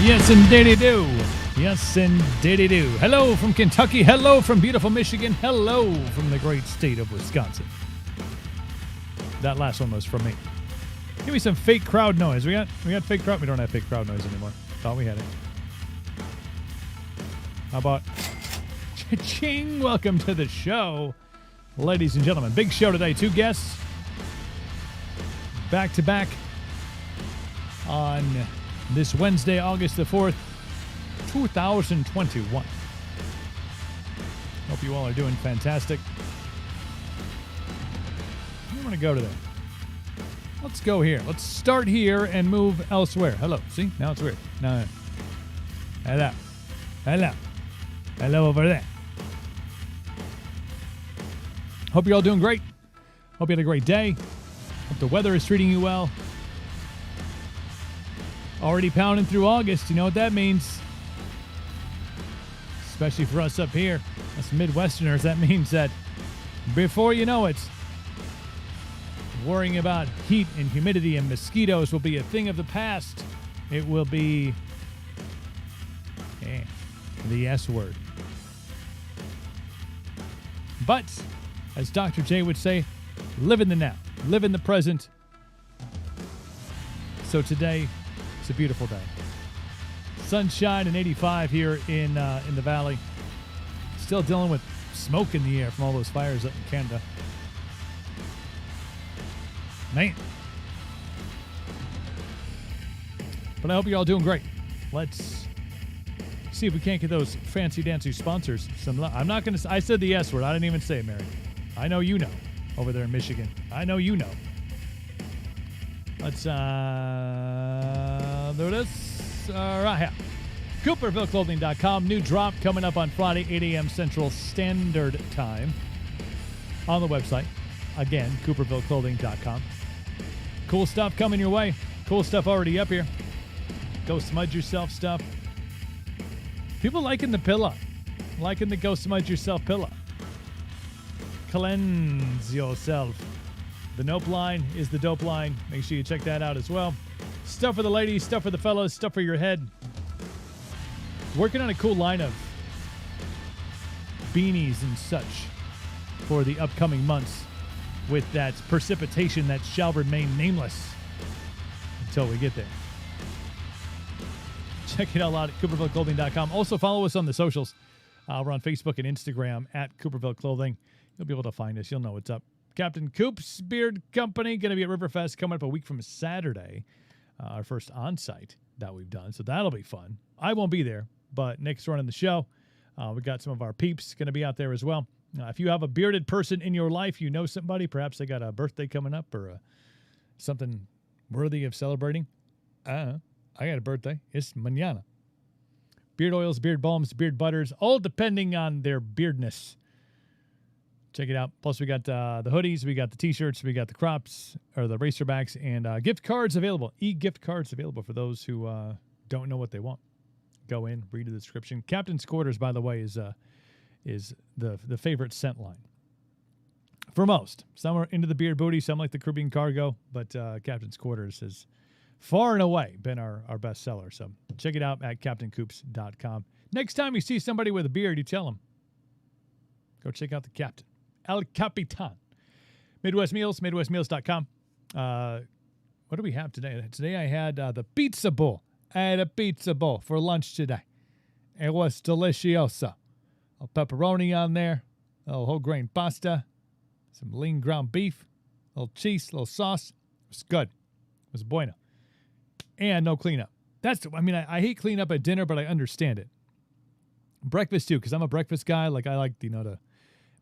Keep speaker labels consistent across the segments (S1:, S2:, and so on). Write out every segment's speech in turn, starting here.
S1: Yes, indeedy do. Yes, indeedy do. Hello from Kentucky. Hello from beautiful Michigan. Hello from the great state of Wisconsin. That last one was from me. Give me some fake crowd noise. We got fake crowd. We don't have fake crowd noise anymore. Thought we had it. How about cha-ching? Welcome to the show, ladies and gentlemen. Big show today. 2 guests back to back on this Wednesday, August the 4th, 2021. Hope you all are doing fantastic. I want to go today. Let's go here. Let's start here and move elsewhere. Hello. See? Now it's weird. No. Hello. Hello. Hello over there. Hope you're all doing great. Hope you had a great day. Hope the weather is treating you well. Already pounding through August. You know what that means. Especially for us up here, us Midwesterners, that means that before you know it, worrying about heat and humidity and mosquitoes will be a thing of the past. It will be the S word. But, as Dr. J would say, live in the now. Live in the present. So today, it's a beautiful day. Sunshine and 85 here in the valley. Still dealing with smoke in the air from all those fires up in Canada. Man. But I hope you're all doing great. Let's see if we can't get those fancy dancy sponsors some love. I'm not going to... I said the S word. I didn't even say it, Mary. I know you know over there in Michigan. I know you know. Let's do this. All right. Yeah. Coopervilleclothing.com. New drop coming up on Friday, 8 a.m. Central Standard Time on the website. Again, Coopervilleclothing.com. Cool stuff coming your way. Cool stuff already up here. Go smudge yourself stuff. People liking the pillow. Liking the go smudge yourself pillow. Cleanse yourself. The Nope line is the dope line. Make sure you check that out as well. Stuff for the ladies, stuff for the fellas, stuff for your head. Working on a cool line of beanies and such for the upcoming months with that precipitation that shall remain nameless until we get there. Check it all out at CoopervilleClothing.com. Also follow us on the socials. We're on Facebook and Instagram at Cooperville Clothing. You'll be able to find us. You'll know what's up. Captain Coop's Beard Company going to be at Riverfest coming up a week from Saturday. Our first on-site that we've done. So that'll be fun. I won't be there, but Nick's running the show. We got some of our peeps going to be out there as well. If you have a bearded person in your life, you know somebody, perhaps they got a birthday coming up or something worthy of celebrating. I got a birthday. It's mañana. Beard oils, beard balms, beard butters, all depending on their beardness. Check it out. Plus, we got the hoodies, we got the T-shirts, we got the crops, or the racerbacks, and gift cards available. E-gift cards available for those who don't know what they want. Go in, read the description. Captain's Quarters, by the way, is the favorite scent line for most. Some are into the beard booty, some like the Caribbean Cargo, but Captain's Quarters has far and away been our best seller. So check it out at CaptainCoops.com. Next time you see somebody with a beard, you tell them, go check out the Captain. El Capitan. Midwest Meals, MidwestMeals.com. What do we have today? Today I had the pizza bowl. I had a pizza bowl for lunch today. It was delicioso. A little pepperoni on there, a little whole grain pasta, some lean ground beef, a little cheese, a little sauce. It was good. It was bueno. And no cleanup. I hate cleanup at dinner, but I understand it. Breakfast too, because I'm a breakfast guy. Like I like, to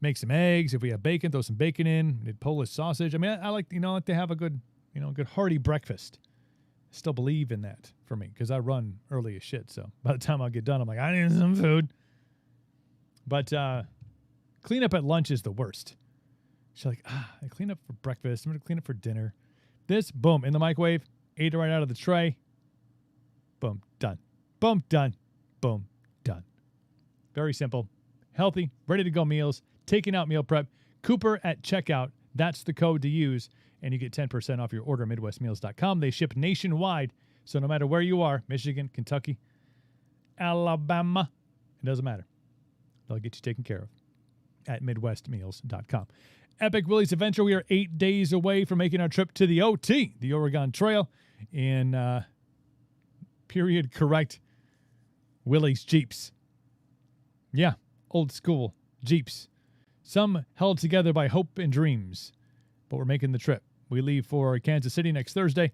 S1: make some eggs. If we have bacon, throw some bacon in. Did Polish sausage. I like, like to have a good, good hearty breakfast. I still believe in that for me because I run early as shit. So by the time I get done, I'm like, I need some food. But cleanup at lunch is the worst. She's like, I clean up for breakfast. I'm going to clean up for dinner. This, boom, in the microwave. Ate it right out of the tray. Boom, done. Boom, done. Boom, done. Very simple. Healthy, ready to go meals. Taking out meal prep. Cooper at checkout. That's the code to use. And you get 10% off your order at MidwestMeals.com. They ship nationwide. So no matter where you are, Michigan, Kentucky, Alabama. It doesn't matter. They'll get you taken care of at MidwestMeals.com. Epic Willie's Adventure. We are 8 days away from making our trip to the OT, the Oregon Trail, in period correct Willie's Jeeps. Yeah, old school Jeeps. Some held together by hope and dreams, but we're making the trip. We leave for Kansas City next Thursday,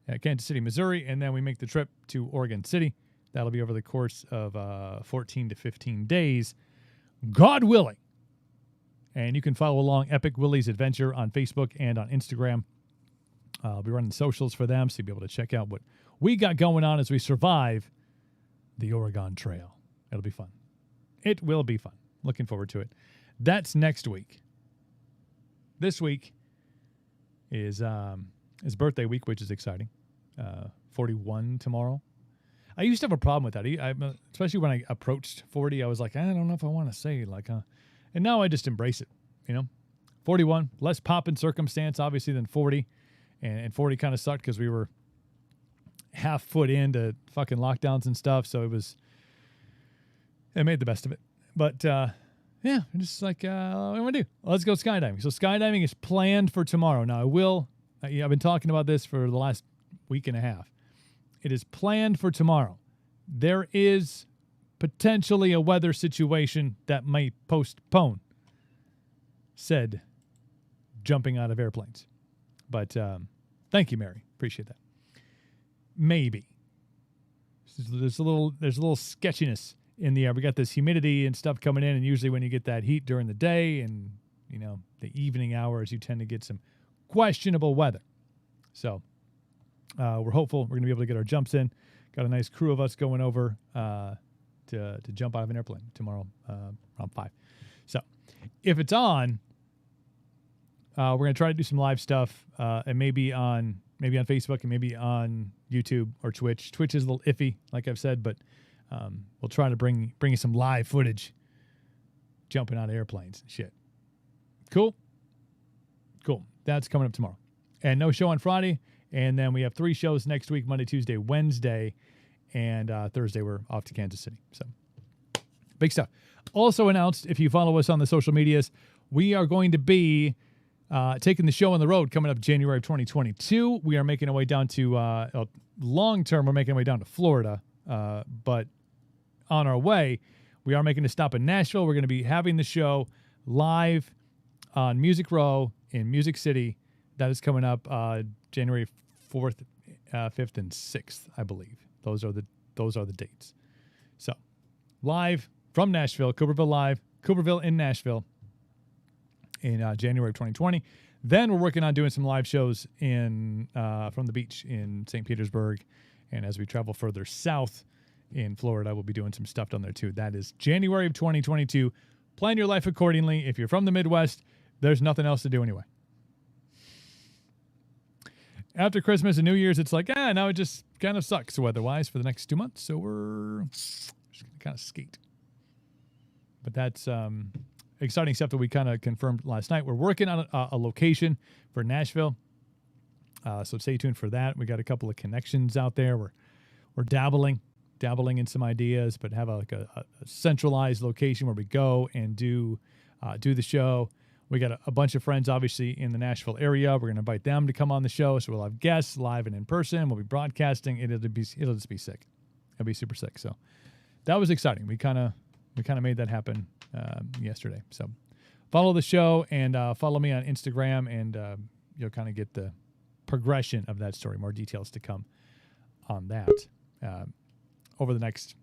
S1: at Kansas City, Missouri, and then we make the trip to Oregon City. That'll be over the course of 14 to 15 days, God willing. And you can follow along Epic Willie's Adventure on Facebook and on Instagram. I'll be running socials for them, so you'll be able to check out what we got going on as we survive the Oregon Trail. It'll be fun. It will be fun. Looking forward to it. That's next week. This week is birthday week, which is exciting. 41 tomorrow. I used to have a problem with that. Especially when I approached 40, I was like, I don't know if I want to say and now I just embrace it, 41, less pop in circumstance, obviously, than 40. And 40 kind of sucked because we were half foot into fucking lockdowns and stuff. So I made the best of it. But, yeah, I'm just like, what am I going to do? Let's go skydiving. So skydiving is planned for tomorrow. Now, I've been talking about this for the last week and a half. It is planned for tomorrow. There is potentially a weather situation that might postpone said jumping out of airplanes. But thank you, Mary. Appreciate that. Maybe. There's a little sketchiness in the air. We got this humidity and stuff coming in, and usually when you get that heat during the day and, the evening hours, you tend to get some questionable weather. So we're hopeful we're going to be able to get our jumps in. Got a nice crew of us going over to jump out of an airplane tomorrow around 5. So if it's on, we're going to try to do some live stuff and maybe on Facebook and maybe on YouTube or Twitch. Twitch is a little iffy, like I've said, but we'll try to bring you some live footage jumping out of airplanes and shit. Cool. That's coming up tomorrow. And no show on Friday. And then we have 3 shows next week, Monday, Tuesday, Wednesday, and Thursday we're off to Kansas City. So big stuff. Also announced, if you follow us on the social medias, we are going to be taking the show on the road coming up January of 2022. We are making our way down to, long term, we're making our way down to Florida. But on our way, we are making a stop in Nashville. We're going to be having the show live on Music Row in Music City. That is coming up January 4th, 5th, and 6th, I believe. Those are the dates. So live from Nashville, Cooperville live, Cooperville in Nashville in January of 2020. Then we're working on doing some live shows in from the beach in St. Petersburg. And as we travel further south in Florida, we'll be doing some stuff down there too. That is January of 2022. Plan your life accordingly. If you're from the Midwest, there's nothing else to do anyway. After Christmas and New Year's, it's like, now it just kind of sucks weather-wise for the next 2 months. So we're just going to kind of skate. But that's exciting stuff that we kind of confirmed last night. We're working on a location for Nashville. So stay tuned for that. We got a couple of connections out there. We're dabbling in some ideas, but have a centralized location where we go and do the show. We got a bunch of friends, obviously, in the Nashville area. We're going to invite them to come on the show. So we'll have guests live and in person. We'll be broadcasting. It'll just be sick. It'll be super sick. So that was exciting. We kind of made that happen yesterday. So follow the show and follow me on Instagram, and you'll kind of get the progression of that story. More details to come on that over the next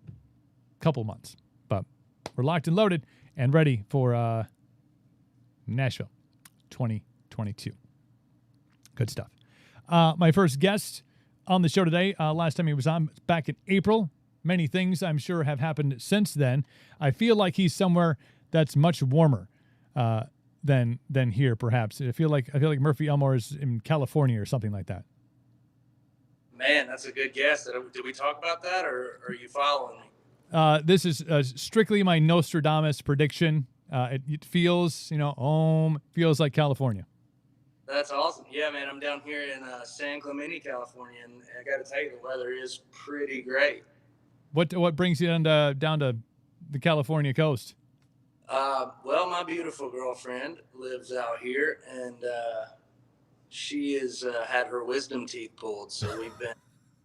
S1: couple months. But we're locked and loaded and ready for Nashville 2022. Good stuff. My first guest on the show today, last time he was on back in April. Many things I'm sure have happened since then. I feel like he's somewhere that's much warmer than here, perhaps. I feel like Murphy Elmore is in California or something like that.
S2: Man, that's a good guess. Did we talk about that, or are you following me?
S1: This is strictly my Nostradamus prediction. It feels, feels like California.
S2: That's awesome. Yeah, man, I'm down here in San Clemente, California, and I got to tell you, the weather is pretty great.
S1: What brings you down to the California coast?
S2: Well, my beautiful girlfriend lives out here, and she has had her wisdom teeth pulled, so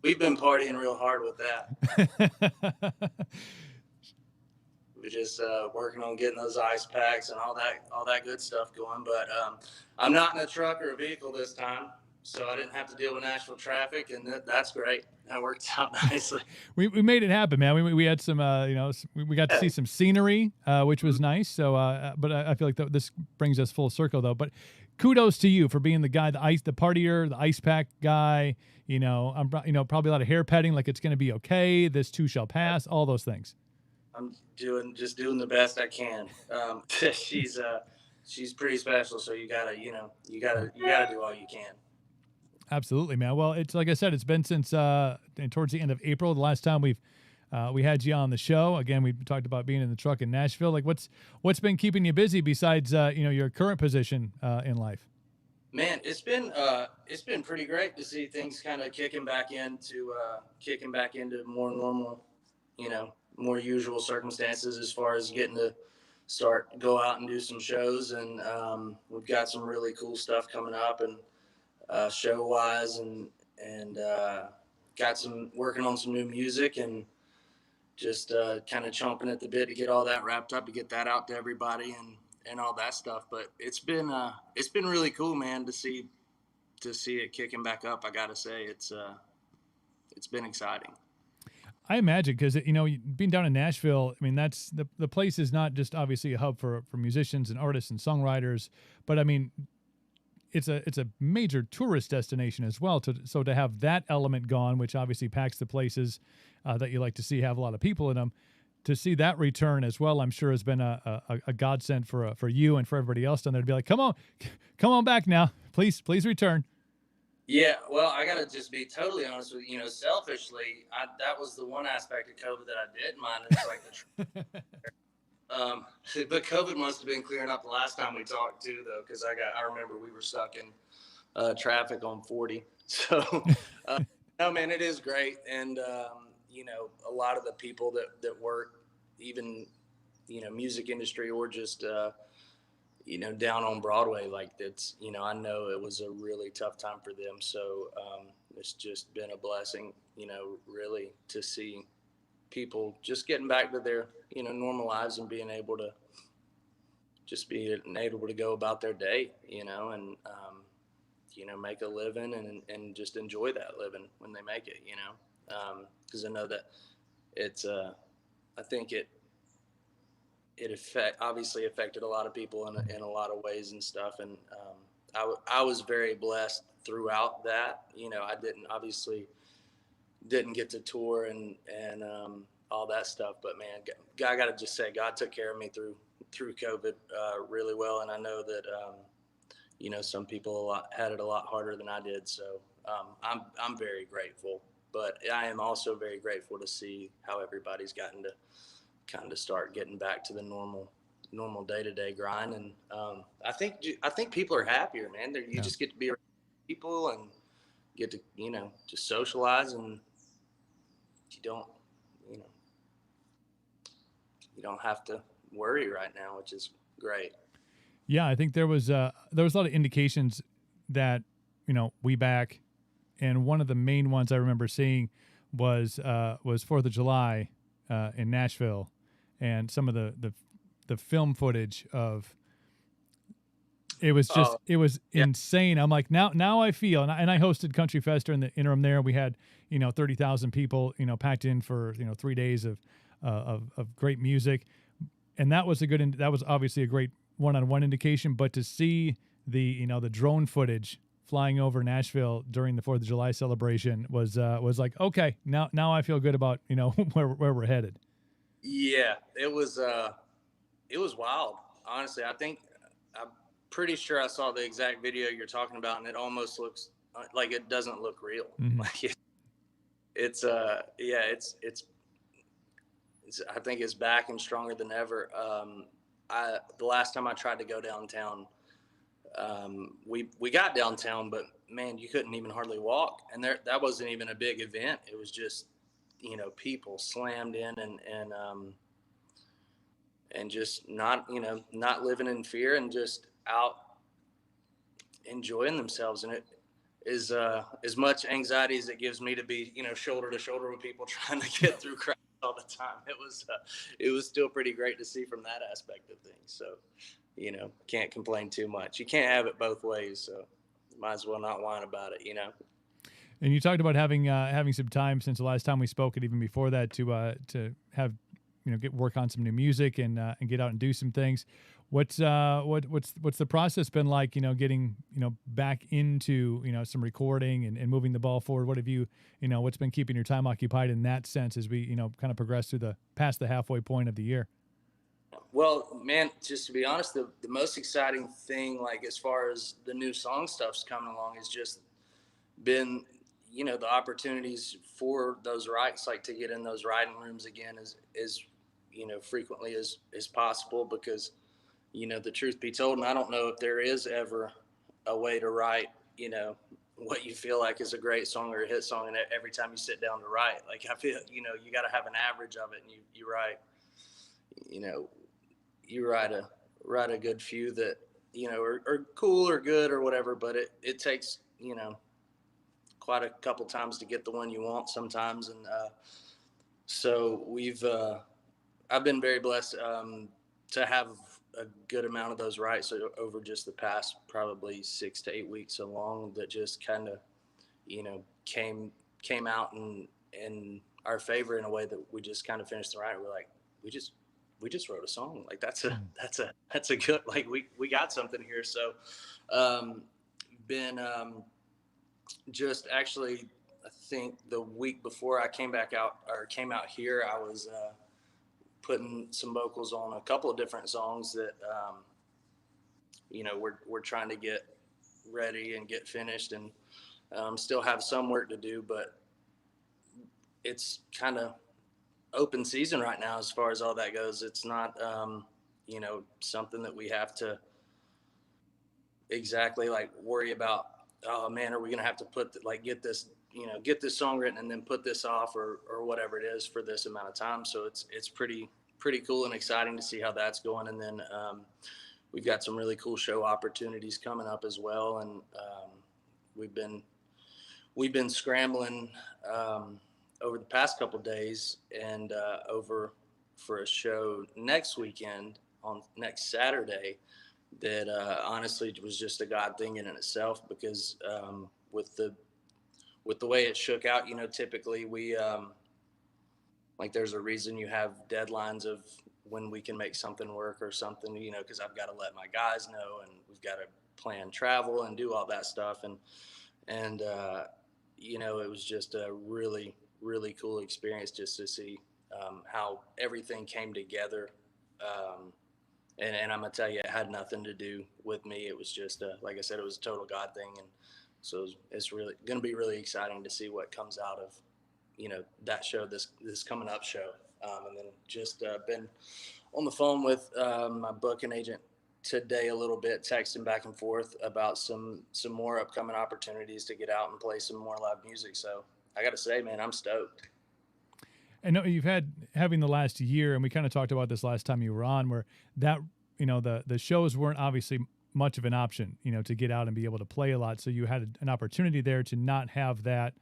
S2: we've been partying real hard with that. We're just working on getting those ice packs and all that good stuff going. But I'm not in a truck or a vehicle this time, so I didn't have to deal with Nashville traffic, and that's great. That worked out nicely.
S1: We made it happen, man. We had some, we got to see some scenery, which was nice. So, but I feel like this brings us full circle, though. But kudos to you for being the guy, the partier, the ice pack guy. I'm probably a lot of hair petting, like it's going to be okay. This too shall pass. All those things.
S2: I'm just doing the best I can. She's pretty special, so you gotta do all you can.
S1: Absolutely, man. Well, it's like I said, it's been since towards the end of April. The last time we had you on the show. Again, we talked about being in the truck in Nashville. Like, what's been keeping you busy besides your current position in life?
S2: Man, it's been pretty great to see things kind of kicking back into more normal, more usual circumstances as far as getting to go out and do some shows. And we've got some really cool stuff coming up and show wise, and got some working on some new music, and just kind of chomping at the bit to get all that wrapped up, to get that out to everybody and all that stuff. But it's been really cool, man, to see it kicking back up. I gotta say, it's been exciting.
S1: I imagine, because being down in Nashville, I mean, that's the place is not just obviously a hub for musicians and artists and songwriters, but I mean, it's a major tourist destination as well. So to have that element gone, which obviously packs the places that you like to see have a lot of people in them, to see that return as well, I'm sure has been a godsend for you and for everybody else down there to be like, come on back now, please return.
S2: Yeah, well, I gotta just be totally honest with you. Selfishly, that was the one aspect of COVID that I did mind. It's like but COVID must have been clearing up the last time we talked too, though, because I remember we were stuck in traffic on 40. So, no, man, it is great, and a lot of the people that work, even music industry or just down on Broadway, like it's, I know it was a really tough time for them. So it's just been a blessing, really, to see people just getting back to their, normal lives and being able to go about their day, and, make a living and just enjoy that living when they make it, because I know that it's, I think it obviously affected a lot of people in a lot of ways and stuff. And I was very blessed throughout that. I didn't get to tour and all that stuff, but man, I got to just say, God took care of me through COVID really well. And I know that, some people had it a lot harder than I did. So I'm very grateful, but I am also very grateful to see how everybody's gotten to kind of start getting back to the normal day-to-day grind. And I think people are happier, man. You just get to be around people and get to just socialize, and you don't have to worry right now, which is great.
S1: Yeah, I think there was a lot of indications that we back, and one of the main ones I remember seeing was 4th of July in Nashville, and some of the film footage of it was just insane. I'm like, now I feel, and I hosted Country Fest during the interim there. We had 30,000 people packed in for 3 days of great music, and that was obviously a great one-on-one indication. But to see the drone footage flying over Nashville during the 4th of July celebration was like, okay, now I feel good about where we're headed.
S2: Yeah, it was wild. Honestly, I'm pretty sure I saw the exact video you're talking about, and it almost looks like it doesn't look real.
S1: Mm-hmm.
S2: Like it's I think it's back and stronger than ever. The last time I tried to go downtown, we got downtown, but man, you couldn't even hardly walk, and that wasn't even a big event. It was just people slammed in and just not, not living in fear and just out enjoying themselves. And it is as much anxiety as it gives me to be, shoulder to shoulder with people trying to get through crowds all the time. It was still pretty great to see from that aspect of things. So, can't complain too much. You can't have it both ways. So might as well not whine about it,
S1: And you talked about having some time since the last time we spoke, and even before that, to have get work on some new music and get out and do some things. What's the process been like? Getting back into some recording and moving the ball forward. What have you what's been keeping your time occupied in that sense as we kind of progress through past the halfway point of the year?
S2: Well, man, just to be honest, the most exciting thing, like as far as the new song stuff's coming along, has just been the opportunities for those writes, like to get in those writing rooms again as frequently as possible, because the truth be told, and I don't know if there is ever a way to write what you feel like is a great song or a hit song, and every time you sit down to write, like I feel you got to have an average of it, and you write write a good few that are cool or good or whatever, but it takes quite a couple times to get the one you want sometimes. And so I've been very blessed to have a good amount of those rights over just the past probably 6 to 8 weeks along, that just kind of came out in our favor in a way that we just kind of finished the writing. We're like, we just wrote a song. Like that's a good, like we got something here. So been just actually, I think the week before I came out here, I was putting some vocals on a couple of different songs that we're trying to get ready and get finished, and still have some work to do, but it's kind of open season right now as far as all that goes. It's not something that we have to exactly like worry about, oh man, are we gonna have to get this song written and then put this off or whatever it is for this amount of time. So it's pretty cool and exciting to see how that's going. And then we've got some really cool show opportunities coming up as well, and we've been scrambling over the past couple of days, and over for a show next weekend on next Saturday that honestly was just a God thing in itself, because with the way it shook out, typically we like there's a reason you have deadlines of when we can make something work or something, because I've got to let my guys know, and we've got to plan travel and do all that stuff, and it was just a really, really cool experience just to see how everything came together. And I'm gonna tell you, it had nothing to do with me. It was just, like I said, it was a total God thing. And so it's really going to be really exciting to see what comes out of, that show, this coming up show. And then just been on the phone with my booking agent today a little bit, texting back and forth about some more upcoming opportunities to get out and play some more live music. So I got to say, man, I'm stoked.
S1: I know you've having the last year, and we kind of talked about this last time you were on, where that, the shows weren't obviously much of an option, to get out and be able to play a lot. So you had an opportunity there to not have that,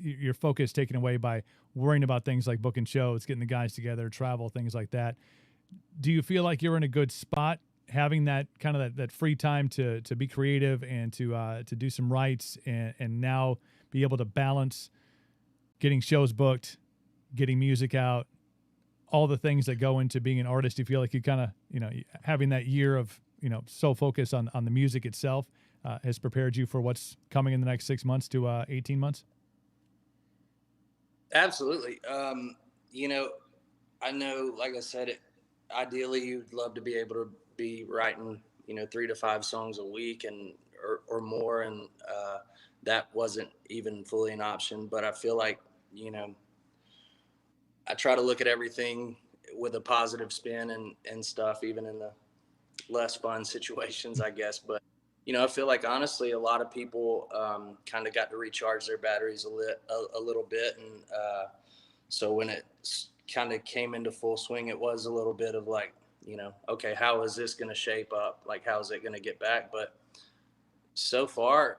S1: your focus taken away by worrying about things like booking shows, getting the guys together, travel, things like that. Do you feel like you're in a good spot having that kind of that free time to be creative and to do some writes, and now be able to balance getting shows booked, getting music out, all the things that go into being an artist? You feel like you kind of, having that year of, so focused on the music itself has prepared you for what's coming in the next 6 months to 18 months?
S2: Absolutely. I know, like I said, ideally you'd love to be able to be writing, 3 to 5 songs a week or more. And that wasn't even fully an option, but I feel like, I try to look at everything with a positive spin and stuff, even in the less fun situations, I guess. But, I feel like honestly, a lot of people kind of got to recharge their batteries a little bit. And so when it kind of came into full swing, it was a little bit of like, okay, how is this going to shape up? Like, how is it going to get back? But so far,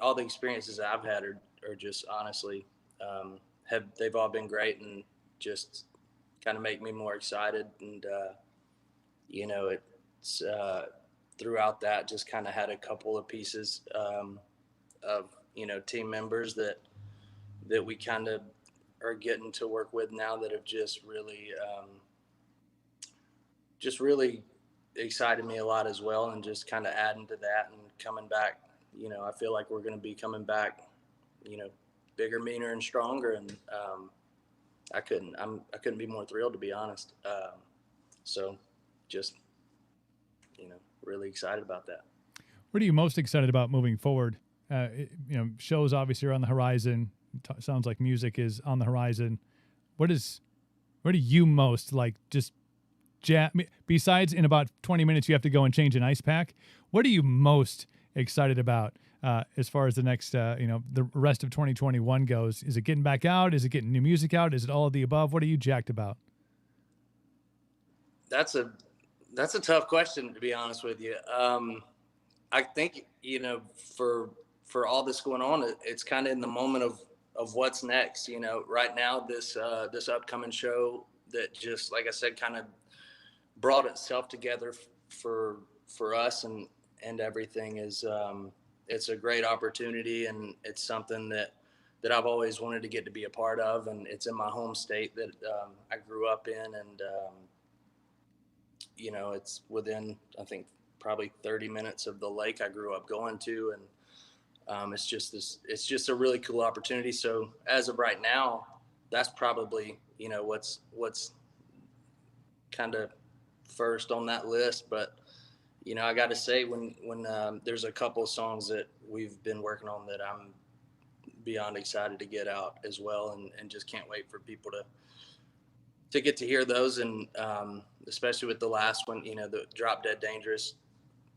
S2: all the experiences I've had are just honestly, they've all been great and just kind of make me more excited. And, it's, throughout that, just kind of had a couple of pieces of team members that we kind of are getting to work with now that have just really excited me a lot as well, and just kind of adding to that and coming back. I feel like we're going to be coming back, bigger, meaner, and stronger, and I couldn't be more thrilled, to be honest. So just really excited about that.
S1: What are you most excited about moving forward? Shows obviously are on the horizon. Sounds like music is on the horizon. What are you most like just besides in about 20 minutes you have to go and change an ice pack? What are you most excited about as far as the next, the rest of 2021 goes? Is it getting back out? Is it getting new music out? Is it all of the above? What are you jacked about?
S2: That's a tough question, to be honest with you. I think, for all this going on, it's kind of in the moment of what's next. Right now, this upcoming show that just, like I said, kind of brought itself together for us and everything is, it's a great opportunity, and it's something that I've always wanted to get to be a part of. And it's in my home state that I grew up in, and it's within, I think, probably 30 minutes of the lake I grew up going to. And it's just a really cool opportunity. So as of right now, that's probably, what's kind of first on that list. But, I got to say, when there's a couple of songs that we've been working on that I'm beyond excited to get out as well. And just can't wait for people to get to hear those. And especially with the last one, the Drop Dead Dangerous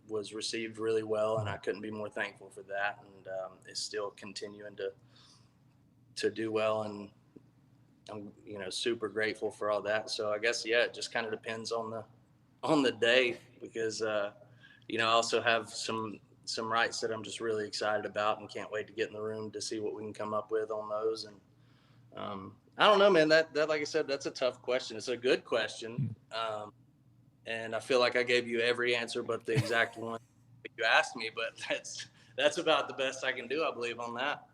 S2: was received really well, and I couldn't be more thankful for that. And it's still continuing to do well, and I'm super grateful for all that. So I guess it just kind of depends on the day, because I also have some rights that I'm just really excited about and can't wait to get in the room to see what we can come up with on those. And I don't know, man, that like I said, that's a tough question. It's a good question. And I feel like I gave you every answer but the exact one that you asked me, but that's about the best I can do, I believe, on that.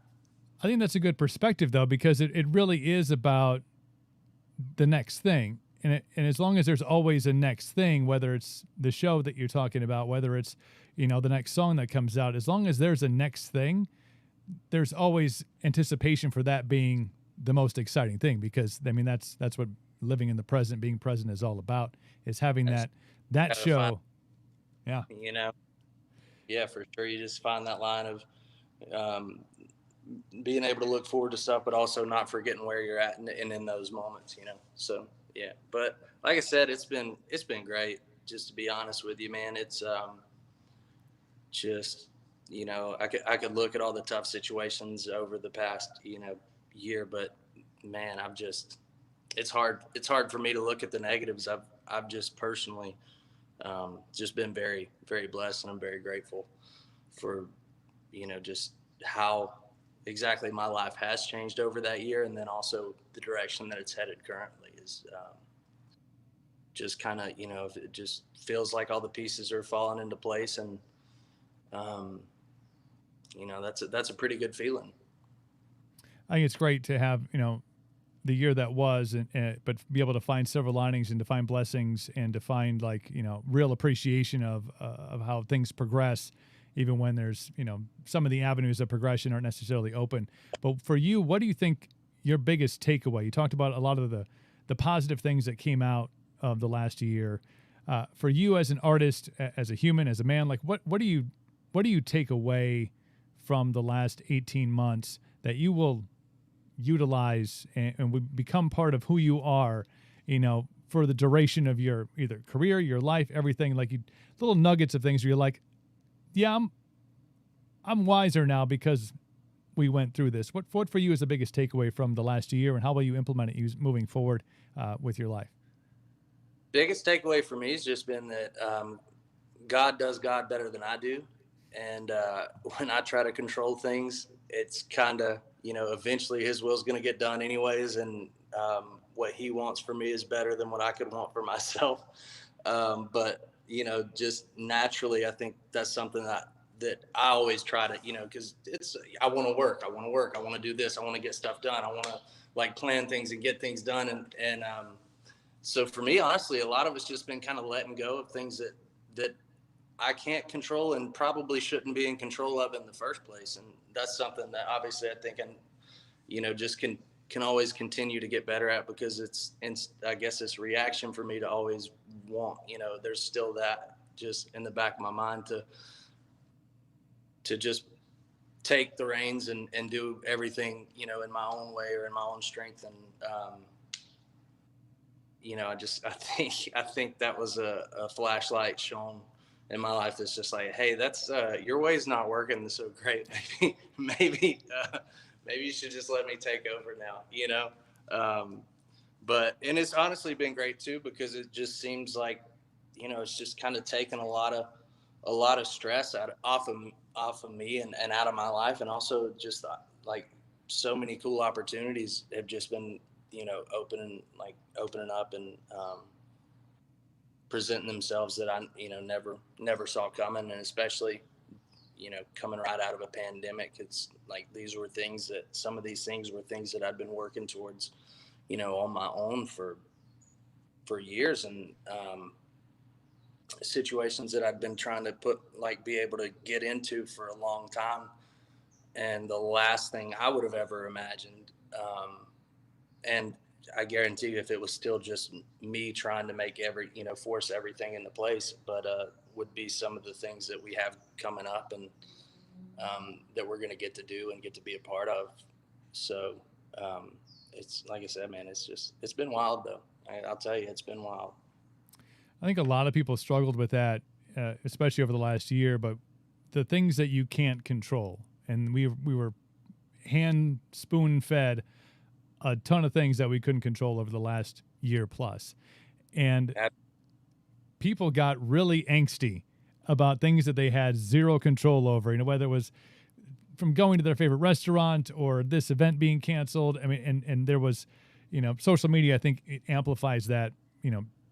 S1: I think that's a good perspective, though, because it really is about the next thing. And as long as there's always a next thing, whether it's the show that you're talking about, whether it's, the next song that comes out, as long as there's a next thing, there's always anticipation for that being the most exciting thing, because that's what living in the present, being present is all about, is having that show. Yeah.
S2: Yeah, for sure. You just find that line of being able to look forward to stuff, but also not forgetting where you're at and in those moments, So yeah, but like I said, it's been great. Just to be honest with you, man, it's just, I could look at all the tough situations over the past, year, but man, it's hard for me to look at the negatives. I've just personally just been very, very blessed, and I'm very grateful for, just how exactly my life has changed over that year. And then also the direction that it's headed currently is just kind of, it just feels like all the pieces are falling into place. And, that's a pretty good feeling.
S1: I think it's great to have, the year that was, but be able to find silver linings and to find blessings and to find real appreciation of how things progress, even when there's, some of the avenues of progression aren't necessarily open. But for you, what do you think your biggest takeaway? You talked about a lot of the positive things that came out of the last year. For you as an artist, as a human, as a man, like what do you take away from the last 18 months that you will utilize and would become part of who you are, for the duration of your either career, your life, everything, like little nuggets of things where you're like, Yeah, I'm wiser now because we went through this. What for you is the biggest takeaway from the last year, and how will you implement it moving forward with your life?
S2: Biggest takeaway for me has just been that God does God better than I do. And when I try to control things, it's kind of, eventually his will's going to get done anyways. And what he wants for me is better than what I could want for myself. But, just naturally, I think that's something that I always try to, because I want to work. I want to do this. I want to get stuff done. I want to like plan things and get things done. And so for me, honestly, a lot of it's just been kind of letting go of things that I can't control and probably shouldn't be in control of in the first place. And that's something that obviously I think, just can always continue to get better at, because I guess it's reaction for me to always want, there's still that just in the back of my mind to just take the reins and do everything, in my own way or in my own strength. And, I think that was a flashlight shown in my life that's just like, hey, that's your way's not working so great. Maybe you should just let me take over now, but it's honestly been great too, because it just seems like, it's just kind of taken a lot of stress off of me and out of my life. And also just like so many cool opportunities have just been, opening up and presenting themselves that I, never saw coming. And especially, coming right out of a pandemic, it's like some of these things were things that I'd been working towards, on my own for years. And situations that I'd been trying to be able to get into for a long time. And the last thing I would have ever imagined, and I guarantee you, if it was still just me trying to make force everything into place, but would be some of the things that we have coming up and that we're going to get to do and get to be a part of. So it's like I said, man, it's been wild though. I'll tell you, it's been wild.
S1: I think a lot of people struggled with that, especially over the last year, but the things that you can't control. And we were hand spoon fed a ton of things that we couldn't control over the last year plus. And people got really angsty about things that they had zero control over, whether it was from going to their favorite restaurant or this event being canceled. I mean, and there was, social media, I think it amplifies that,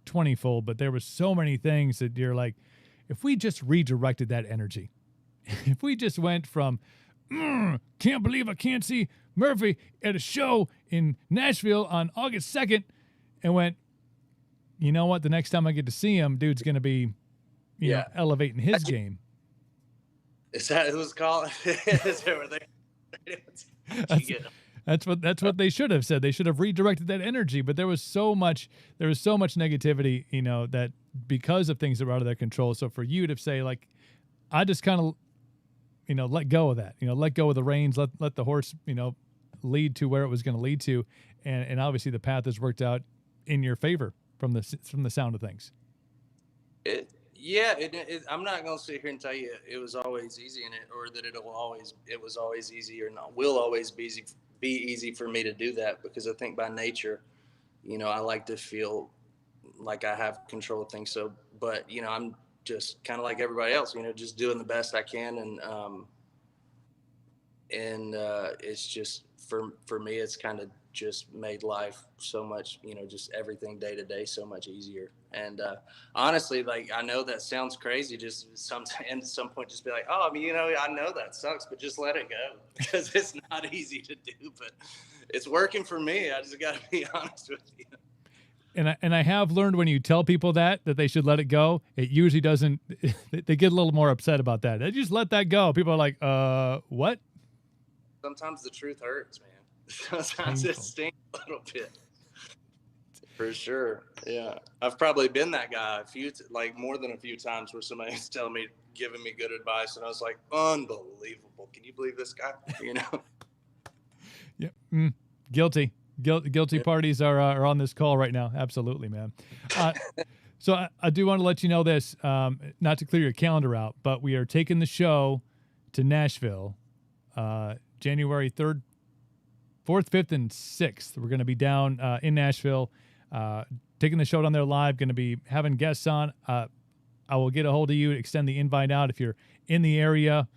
S1: 20-fold, but there was so many things that you're like, if we just redirected that energy, if we just went from, can't believe I can't see Murphy at a show in Nashville on August 2nd, and went, you know what, the next time I get to see him, dude's going to be, elevating his game.
S2: Is that who's calling? Is that
S1: That's what they should have said. They should have redirected that energy. But there was so much negativity, that because of things that were out of their control. So for you to say, like, I just kind of, let go of that, let go of the reins, let the horse, lead to where it was going to lead to. And obviously the path has worked out in your favor from the sound of things.
S2: I'm not going to sit here and tell you it was always easy or that it was always easy or not, will always be easy for me to do that, because I think by nature, I like to feel like I have control of things. So, but, I'm just kind of like everybody else, just doing the best I can. And it's just, for me, it's kind of just made life so much, just everything day to day so much easier. And honestly, like, I know that sounds crazy, just at some point just be like, oh, I know that sucks, but just let it go, because it's not easy to do, but it's working for me. I just got to be honest with you.
S1: And I have learned when you tell people that they should let it go, it usually doesn't. They get a little more upset about that. They just let that go. People are like, what?
S2: Sometimes the truth hurts, man. Sometimes it stings a little bit. For sure. Yeah. I've probably been that guy more than a few times, where somebody's giving me good advice, and I was like, unbelievable. Can you believe this guy?
S1: Yeah. Guilty. Guilty parties are on this call right now. Absolutely, man. So I do want to let you know this, not to clear your calendar out, but we are taking the show to Nashville, January 3rd, 4th, 5th, and 6th. We're going to be down in Nashville, taking the show down there live, going to be having guests on. I will get a hold of you, extend the invite out if you're in the area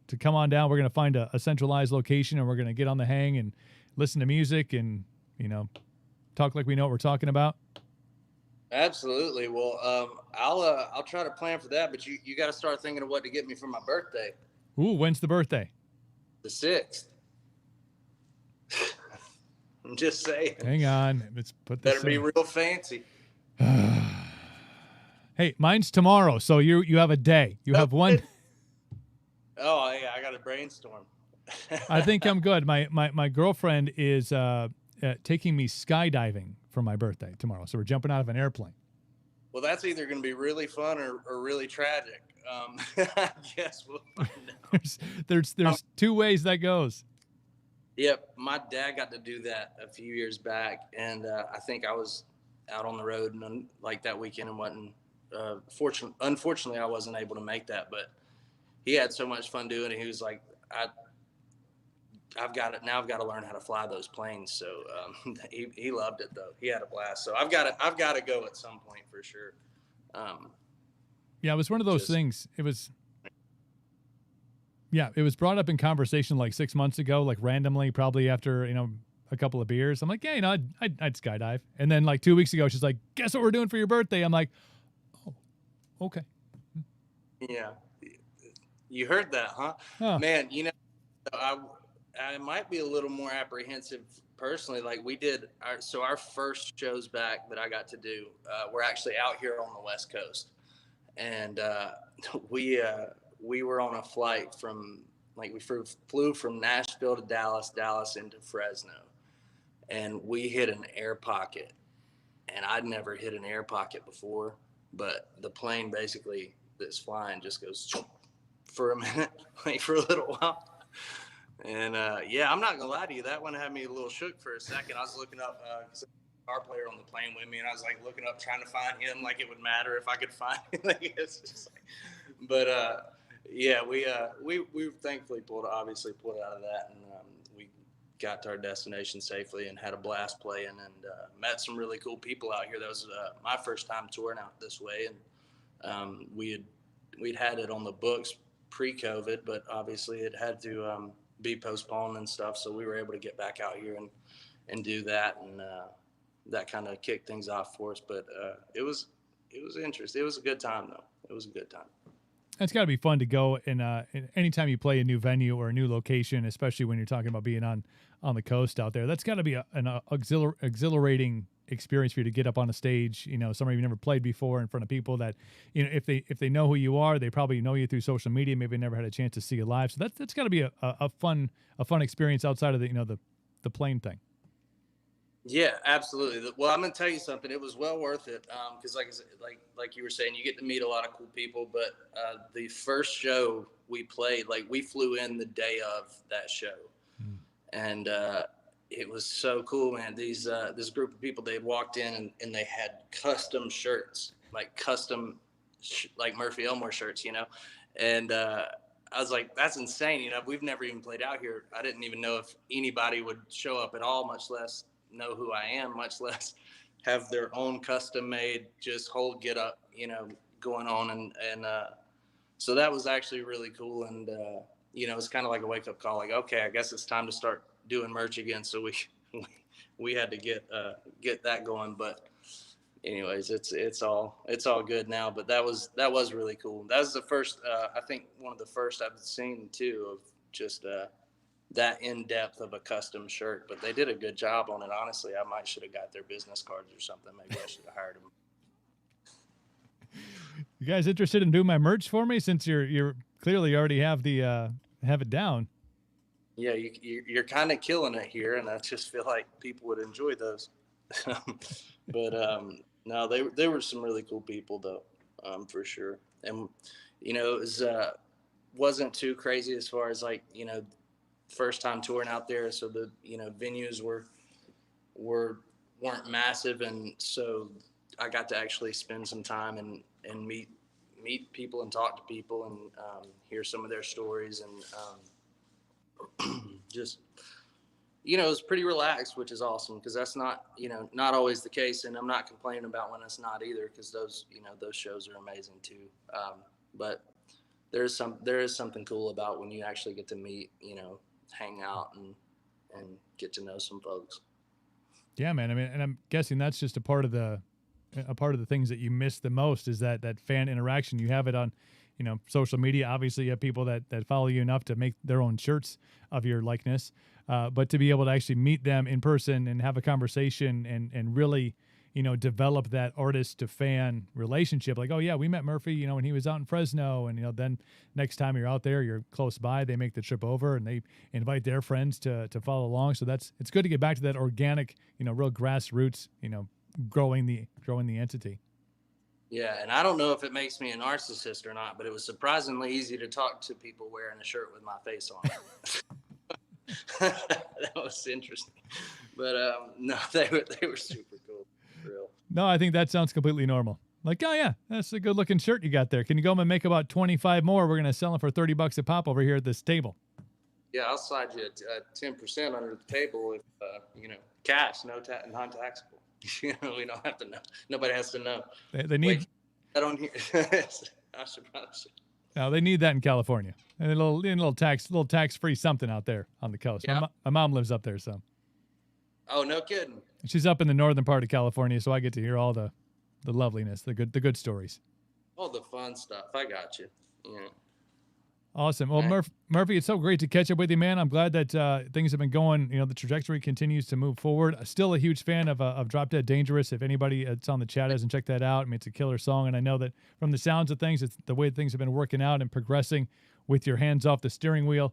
S1: to come on down. We're going to find a centralized location, and we're going to get on the hang and listen to music and, talk like we know what we're talking about.
S2: Absolutely. Well, I'll try to plan for that, but you got to start thinking of what to get me for my birthday.
S1: Ooh, when's the birthday?
S2: The 6th. I'm just saying.
S1: Hang on. Let's put this.
S2: Better be real fancy.
S1: Hey, mine's tomorrow, so you have a day. You have one.
S2: Oh, yeah, I got to brainstorm.
S1: I think I'm good. My girlfriend is taking me skydiving for my birthday tomorrow, so we're jumping out of an airplane.
S2: Well, that's either going to be really fun or really tragic. I guess we'll find out.
S1: There's two ways that goes.
S2: Yep, my dad got to do that a few years back, and I think I was out on the road and like that weekend and wasn't. Unfortunately, I wasn't able to make that, but he had so much fun doing it. He was like, I've got it now. I've got to learn how to fly those planes. So he loved it though. He had a blast. So I've got to go at some point for sure.
S1: Yeah, it was one of those things. It was brought up in conversation like 6 months ago, like randomly, probably after, a couple of beers. I'm like, yeah, I'd skydive. And then like 2 weeks ago, she's like, guess what we're doing for your birthday? I'm like, oh, okay.
S2: Yeah. You heard that, huh? Oh. Man, I might be a little more apprehensive personally. Like we did our first shows back that I got to do, we're actually out here on the West Coast. And we were on a flight from, like, we flew from Nashville to Dallas into Fresno, and we hit an air pocket. And I'd never hit an air pocket before, but the plane basically that's flying just goes for a minute, like for a little while. And I'm not gonna lie to you, that one had me a little shook for a second. I was looking up guitar player on the plane with me, and I was like looking up trying to find him, like it would matter if I could find him. It's just like, but we thankfully pulled out of that, and we got to our destination safely and had a blast playing, and met some really cool people out here. That was my first time touring out this way, and we'd had it on the books pre-COVID, but obviously it had to be postponed and stuff, so we were able to get back out here and do that, and that kind of kicked things off for us. But it was interesting. It was a good time though. It was a good time.
S1: It's got to be fun to go and anytime you play a new venue or a new location, especially when you're talking about being on the coast out there. That's got to be an exhilarating experience for you to get up on a stage, somewhere you've never played before in front of people that, if they know who you are, they probably know you through social media, maybe never had a chance to see you live. So that's got to be a fun experience outside of the plane thing.
S2: Yeah, absolutely. Well, I'm going to tell you something. It was well worth it. Cause like you were saying, you get to meet a lot of cool people, but the first show we played, like we flew in the day of that show. And it was so cool, man. This group of people, they walked in and they had custom shirts, like custom, like Murphy Elmore shirts, and I was like, that's insane. We've never even played out here. I didn't even know if anybody would show up at all, much less know who I am, much less have their own custom made, just whole get up, going on. And so that was actually really cool. And, it's kind of like a wake up call, like, okay, I guess it's time to start doing merch again. So we had to get that going, but anyways, it's all good now, but that was really cool. That was the first, I think one of the first I've seen too, of just, that in depth of a custom shirt, but they did a good job on it. Honestly, I might should have got their business cards or something. Maybe I should have hired them.
S1: You guys interested in doing my merch for me, since you're clearly already have it down?
S2: Yeah, you're kind of killing it here, and I just feel like people would enjoy those. But no, they were some really cool people though, for sure. And it wasn't too crazy as far as like first time touring out there, so the venues weren't massive, and so I got to actually spend some time and meet people and talk to people and hear some of their stories and just, it was pretty relaxed, which is awesome because that's not always the case. And I'm not complaining about when it's not either, because those shows are amazing too. But there is something cool about when you actually get to meet, hang out and get to know some folks.
S1: Yeah, man. I mean, and I'm guessing that's just a part of the things that you miss the most is that fan interaction. You have it on, social media. Obviously, you have people that follow you enough to make their own shirts of your likeness. But to be able to actually meet them in person and have a conversation and really, develop that artist to fan relationship. Like, oh yeah, we met Murphy, when he was out in Fresno, and then next time you're out there, you're close by, they make the trip over and they invite their friends to follow along. So it's good to get back to that organic, real grassroots, growing the entity.
S2: Yeah, and I don't know if it makes me a narcissist or not, but it was surprisingly easy to talk to people wearing a shirt with my face on it. That was interesting, but no, they were super cool, for real.
S1: No, I think that sounds completely normal. Like, oh yeah, that's a good looking shirt you got there. Can you go home and make about 25 more? We're gonna sell them for $30 a pop over here at this table.
S2: Yeah, I'll slide you 10% under the table if cash, non-taxable. We don't have to know. Nobody has to know.
S1: They need.
S2: Wait, I don't hear. I should.
S1: No, they need that in California. And a little tax-free something out there on the coast.
S2: Yeah.
S1: My mom lives up there, so.
S2: Oh, no kidding.
S1: She's up in the northern part of California, so I get to hear all the loveliness, the good stories.
S2: All the fun stuff. I got you. Yeah.
S1: Awesome. Well, Murphy, it's so great to catch up with you, man. I'm glad that things have been going. The trajectory continues to move forward. Still a huge fan of Drop Dead Dangerous. If anybody that's on the chat hasn't checked that out, I mean, it's a killer song. And I know that from the sounds of things, it's the way things have been working out and progressing with your hands off the steering wheel.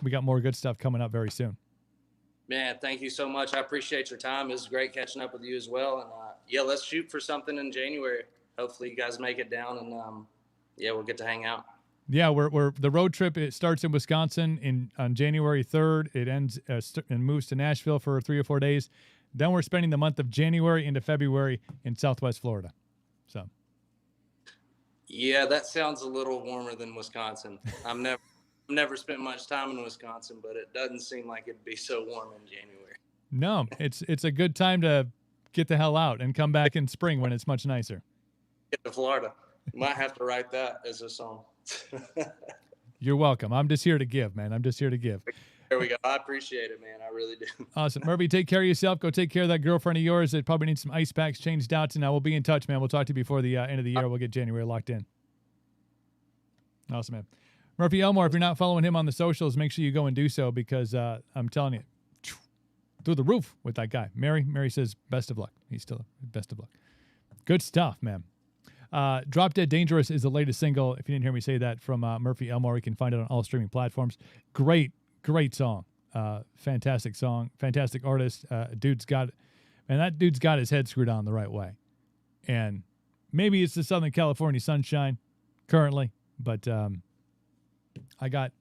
S1: We got more good stuff coming up very soon.
S2: Man, thank you so much. I appreciate your time. It was great catching up with you as well. And let's shoot for something in January. Hopefully you guys make it down and we'll get to hang out. Yeah,
S1: we're the road trip. It starts in Wisconsin on January 3rd. It ends and moves to Nashville for 3 or 4 days. Then we're spending the month of January into February in Southwest Florida. So.
S2: Yeah, that sounds a little warmer than Wisconsin. I've never spent much time in Wisconsin, but it doesn't seem like it'd be so warm in January.
S1: No, it's a good time to get the hell out and come back in spring when it's much nicer.
S2: Get to Florida. Might have to write that as a song.
S1: You're welcome. I'm just here to give, man. I'm just here to give.
S2: There we go. I appreciate it, man. I really do.
S1: Awesome. Murphy, take care of yourself. Go take care of that girlfriend of yours that probably needs some ice packs changed out. And we'll be in touch, man. We'll talk to you before the end of the year. We'll get January locked in. Awesome, man. Murphy Elmore, if you're not following him on the socials, make sure you go and do so because I'm telling you, through the roof with that guy. Mary says, best of luck. He's still best of luck. Good stuff, man. Drop Dead Dangerous is the latest single. If you didn't hear me say that, from Murphy Elmore, you can find it on all streaming platforms. Great song. Fantastic song. Fantastic artist. That dude's got his head screwed on the right way. And maybe it's the Southern California sunshine currently, but I got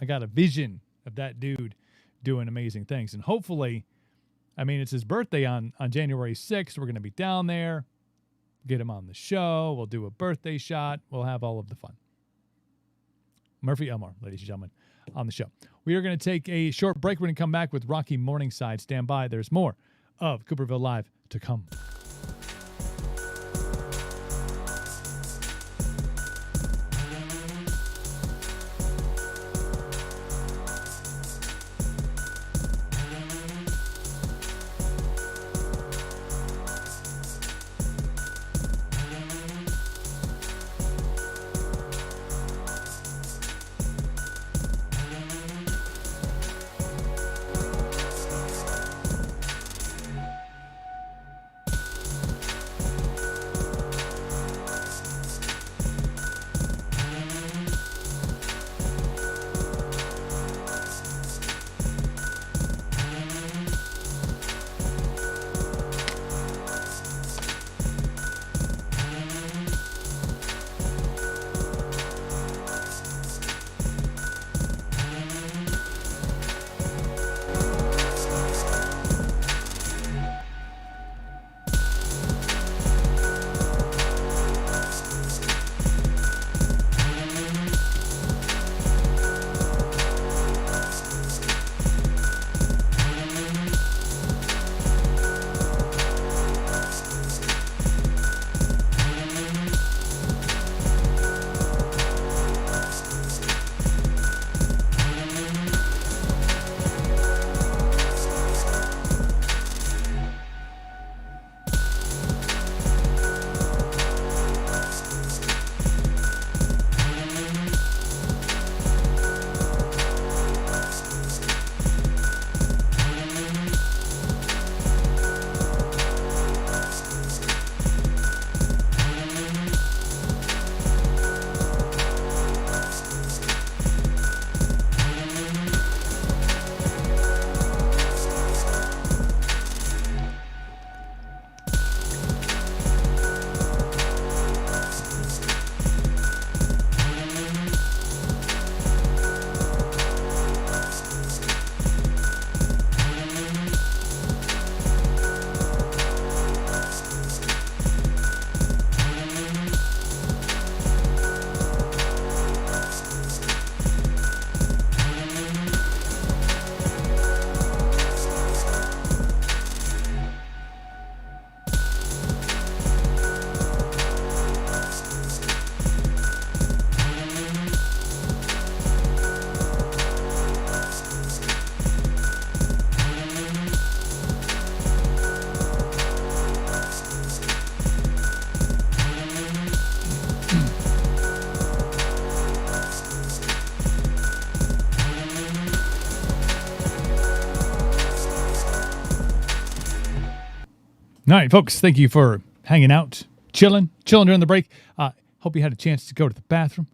S1: a vision of that dude doing amazing things. And hopefully, I mean, it's his birthday on January 6th. We're going to be down there. Get him on the show. We'll do a birthday shot. We'll have all of the fun. Murphy Elmore, ladies and gentlemen, on the show. We are going to take a short break. We're going to come back with Rocky Morningside. Stand by. There's more of Cooperville Live to come. All right, folks, thank you for hanging out, chilling during the break. Hope you had a chance to go to the bathroom.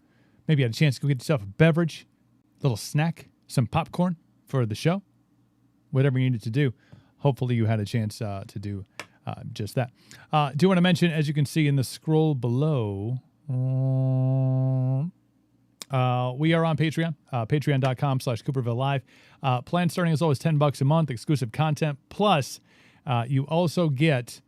S1: Maybe you had a chance to go get yourself a beverage, a little snack, some popcorn for the show, whatever you needed to do. Hopefully you had a chance to do just that. Do want to mention, as you can see in the scroll below, we are on Patreon, patreon.com/Cooperville Live. Plan starting as low as $10 a month, exclusive content. Plus, you also get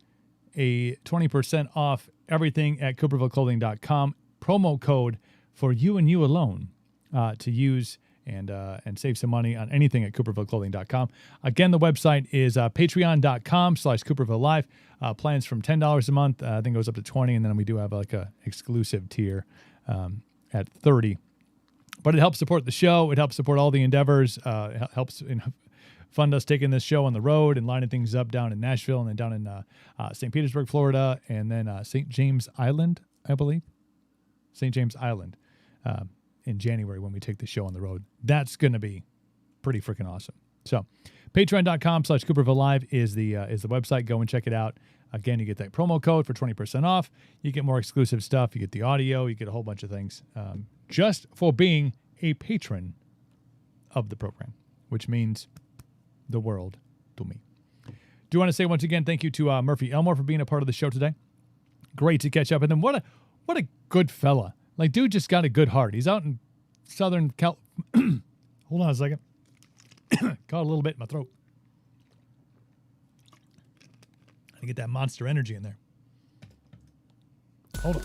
S1: a 20% off everything at CoopervilleClothing.com. Promo code for you and you alone to use and save some money on anything at CoopervilleClothing.com. Again, the website is patreon.com/Cooperville Live. Plans from $10 a month. I think it goes up to $20, and then we do have like a exclusive tier at $30. But it helps support the show. It helps support all the endeavors. It helps fund us taking this show on the road and lining things up down in Nashville and then down in St. Petersburg, Florida, and then St. James Island, I believe. St. James Island in January when we take the show on the road. That's going to be pretty freaking awesome. So patreon.com/Cooperville Live is the website. Go and check it out. Again, you get that promo code for 20% off. You get more exclusive stuff. You get the audio. You get a whole bunch of things just for being a patron of the program, which means the world to me. Do want to say once again thank you to Murphy Elmore for being a part of the show today. Great to catch up. And then what a good fella. Like, dude just got a good heart. He's out in Southern Cal. Hold on a second. Caught a little bit in my throat. I get that Monster Energy in there. Hold on.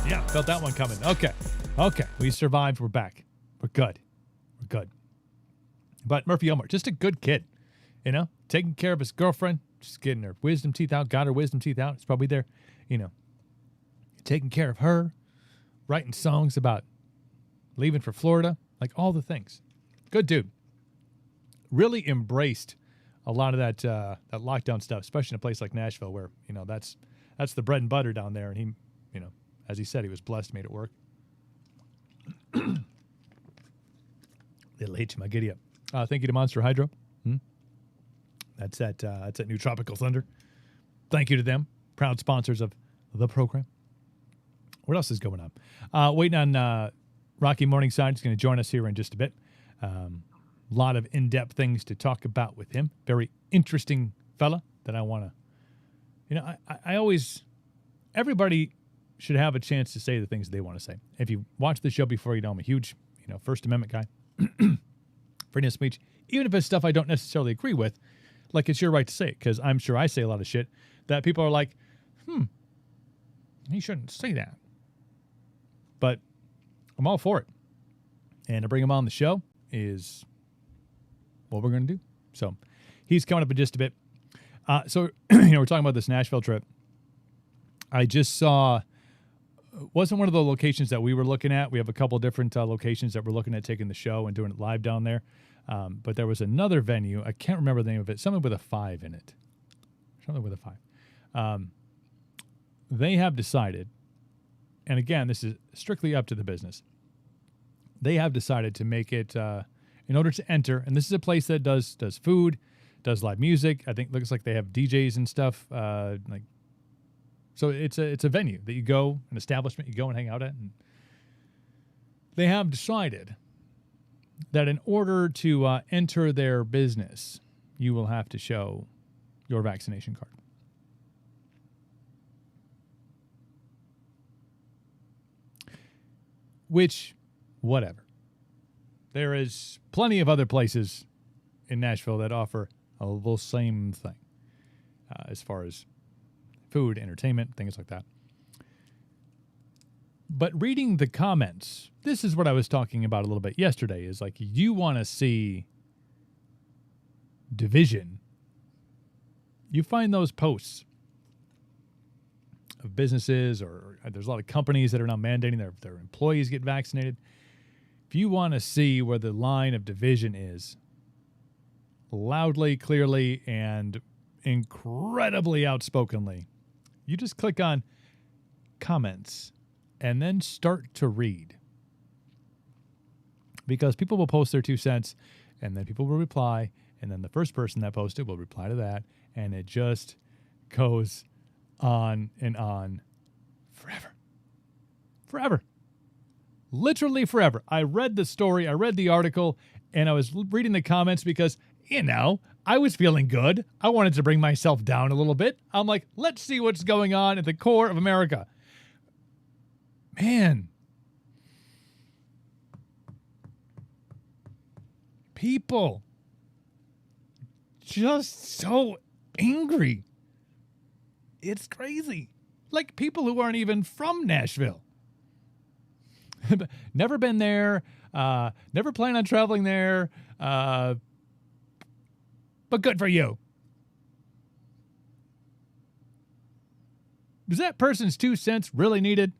S1: Yeah, felt that one coming. Okay. We survived. We're back. We're good. But Murphy Elmore, just a good kid, taking care of his girlfriend, just getting her wisdom teeth out, got her wisdom teeth out. It's probably there, taking care of her, writing songs about leaving for Florida, like all the things. Good dude. Really embraced a lot of that lockdown stuff, especially in a place like Nashville where, that's the bread and butter down there. And he, as he said, he was blessed, made it work. Little H in my giddy up. Thank you to Monster Hydro. That's that new Tropical Thunder. Thank you to them, proud sponsors of the program. What else is going on? Waiting on Rocky Morningside. He's going to join us here in just a bit. A lot of in-depth things to talk about with him. Very interesting fella that I want to, I always, everybody should have a chance to say the things they want to say. If you watch the show before, I'm a huge, First Amendment guy. Freedom of speech, even if it's stuff I don't necessarily agree with, like it's your right to say it, because I'm sure I say a lot of shit that people are like, he shouldn't say that. But I'm all for it. And to bring him on the show is what we're going to do. So he's coming up in just a bit. So we're talking about this Nashville trip. I just saw, wasn't one of the locations that we were looking at. We have a couple different locations that we're looking at taking the show and doing it live down there. But there was another venue. I can't remember the name of it. Something with a 5 in it. Something with a 5. They have decided, and again, this is strictly up to the business. They have decided to make it, in order to enter, and this is a place that does food, does live music. I think looks like they have DJs and stuff. So it's a venue that you go, an establishment you go and hang out at. And they have decided that in order to enter their business, you will have to show your vaccination card. Which, whatever. There is plenty of other places in Nashville that offer the same thing as far as food, entertainment, things like that. But reading the comments, this is what I was talking about a little bit yesterday, is like, you want to see division. You find those posts of businesses, or there's a lot of companies that are now mandating their employees get vaccinated. If you want to see where the line of division is, loudly, clearly, and incredibly outspokenly. You just click on comments and then start to read. Because people will post their 2 cents, and then people will reply, and then the first person that posted will reply to that, and it just goes on and on forever. Forever. Literally forever. I read the story, I read the article, and I was reading the comments because, I was feeling good. I wanted to bring myself down a little bit. I'm like, let's see what's going on at the core of America. Man. People just so angry. It's crazy. Like people who aren't even from Nashville. Never been there. Never plan on traveling there. But good for you. Was that person's 2 cents really needed?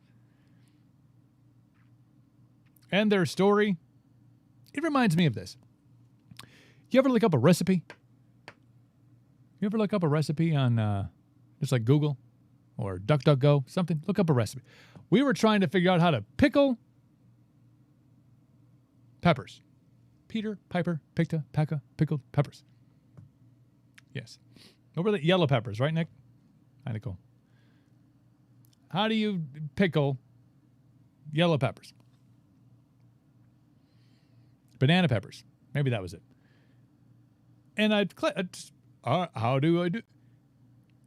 S1: And their story? It reminds me of this. You ever look up a recipe? You ever look up a recipe on just like Google or DuckDuckGo, something? Look up a recipe. We were trying to figure out how to pickle peppers. Peter, Piper, Picta, Pekka, pickled peppers. Yes. What were the yellow peppers, right, Nick? Hi, Nicole. How do you pickle yellow peppers? Banana peppers. Maybe that was it. And I'd click, how do I do?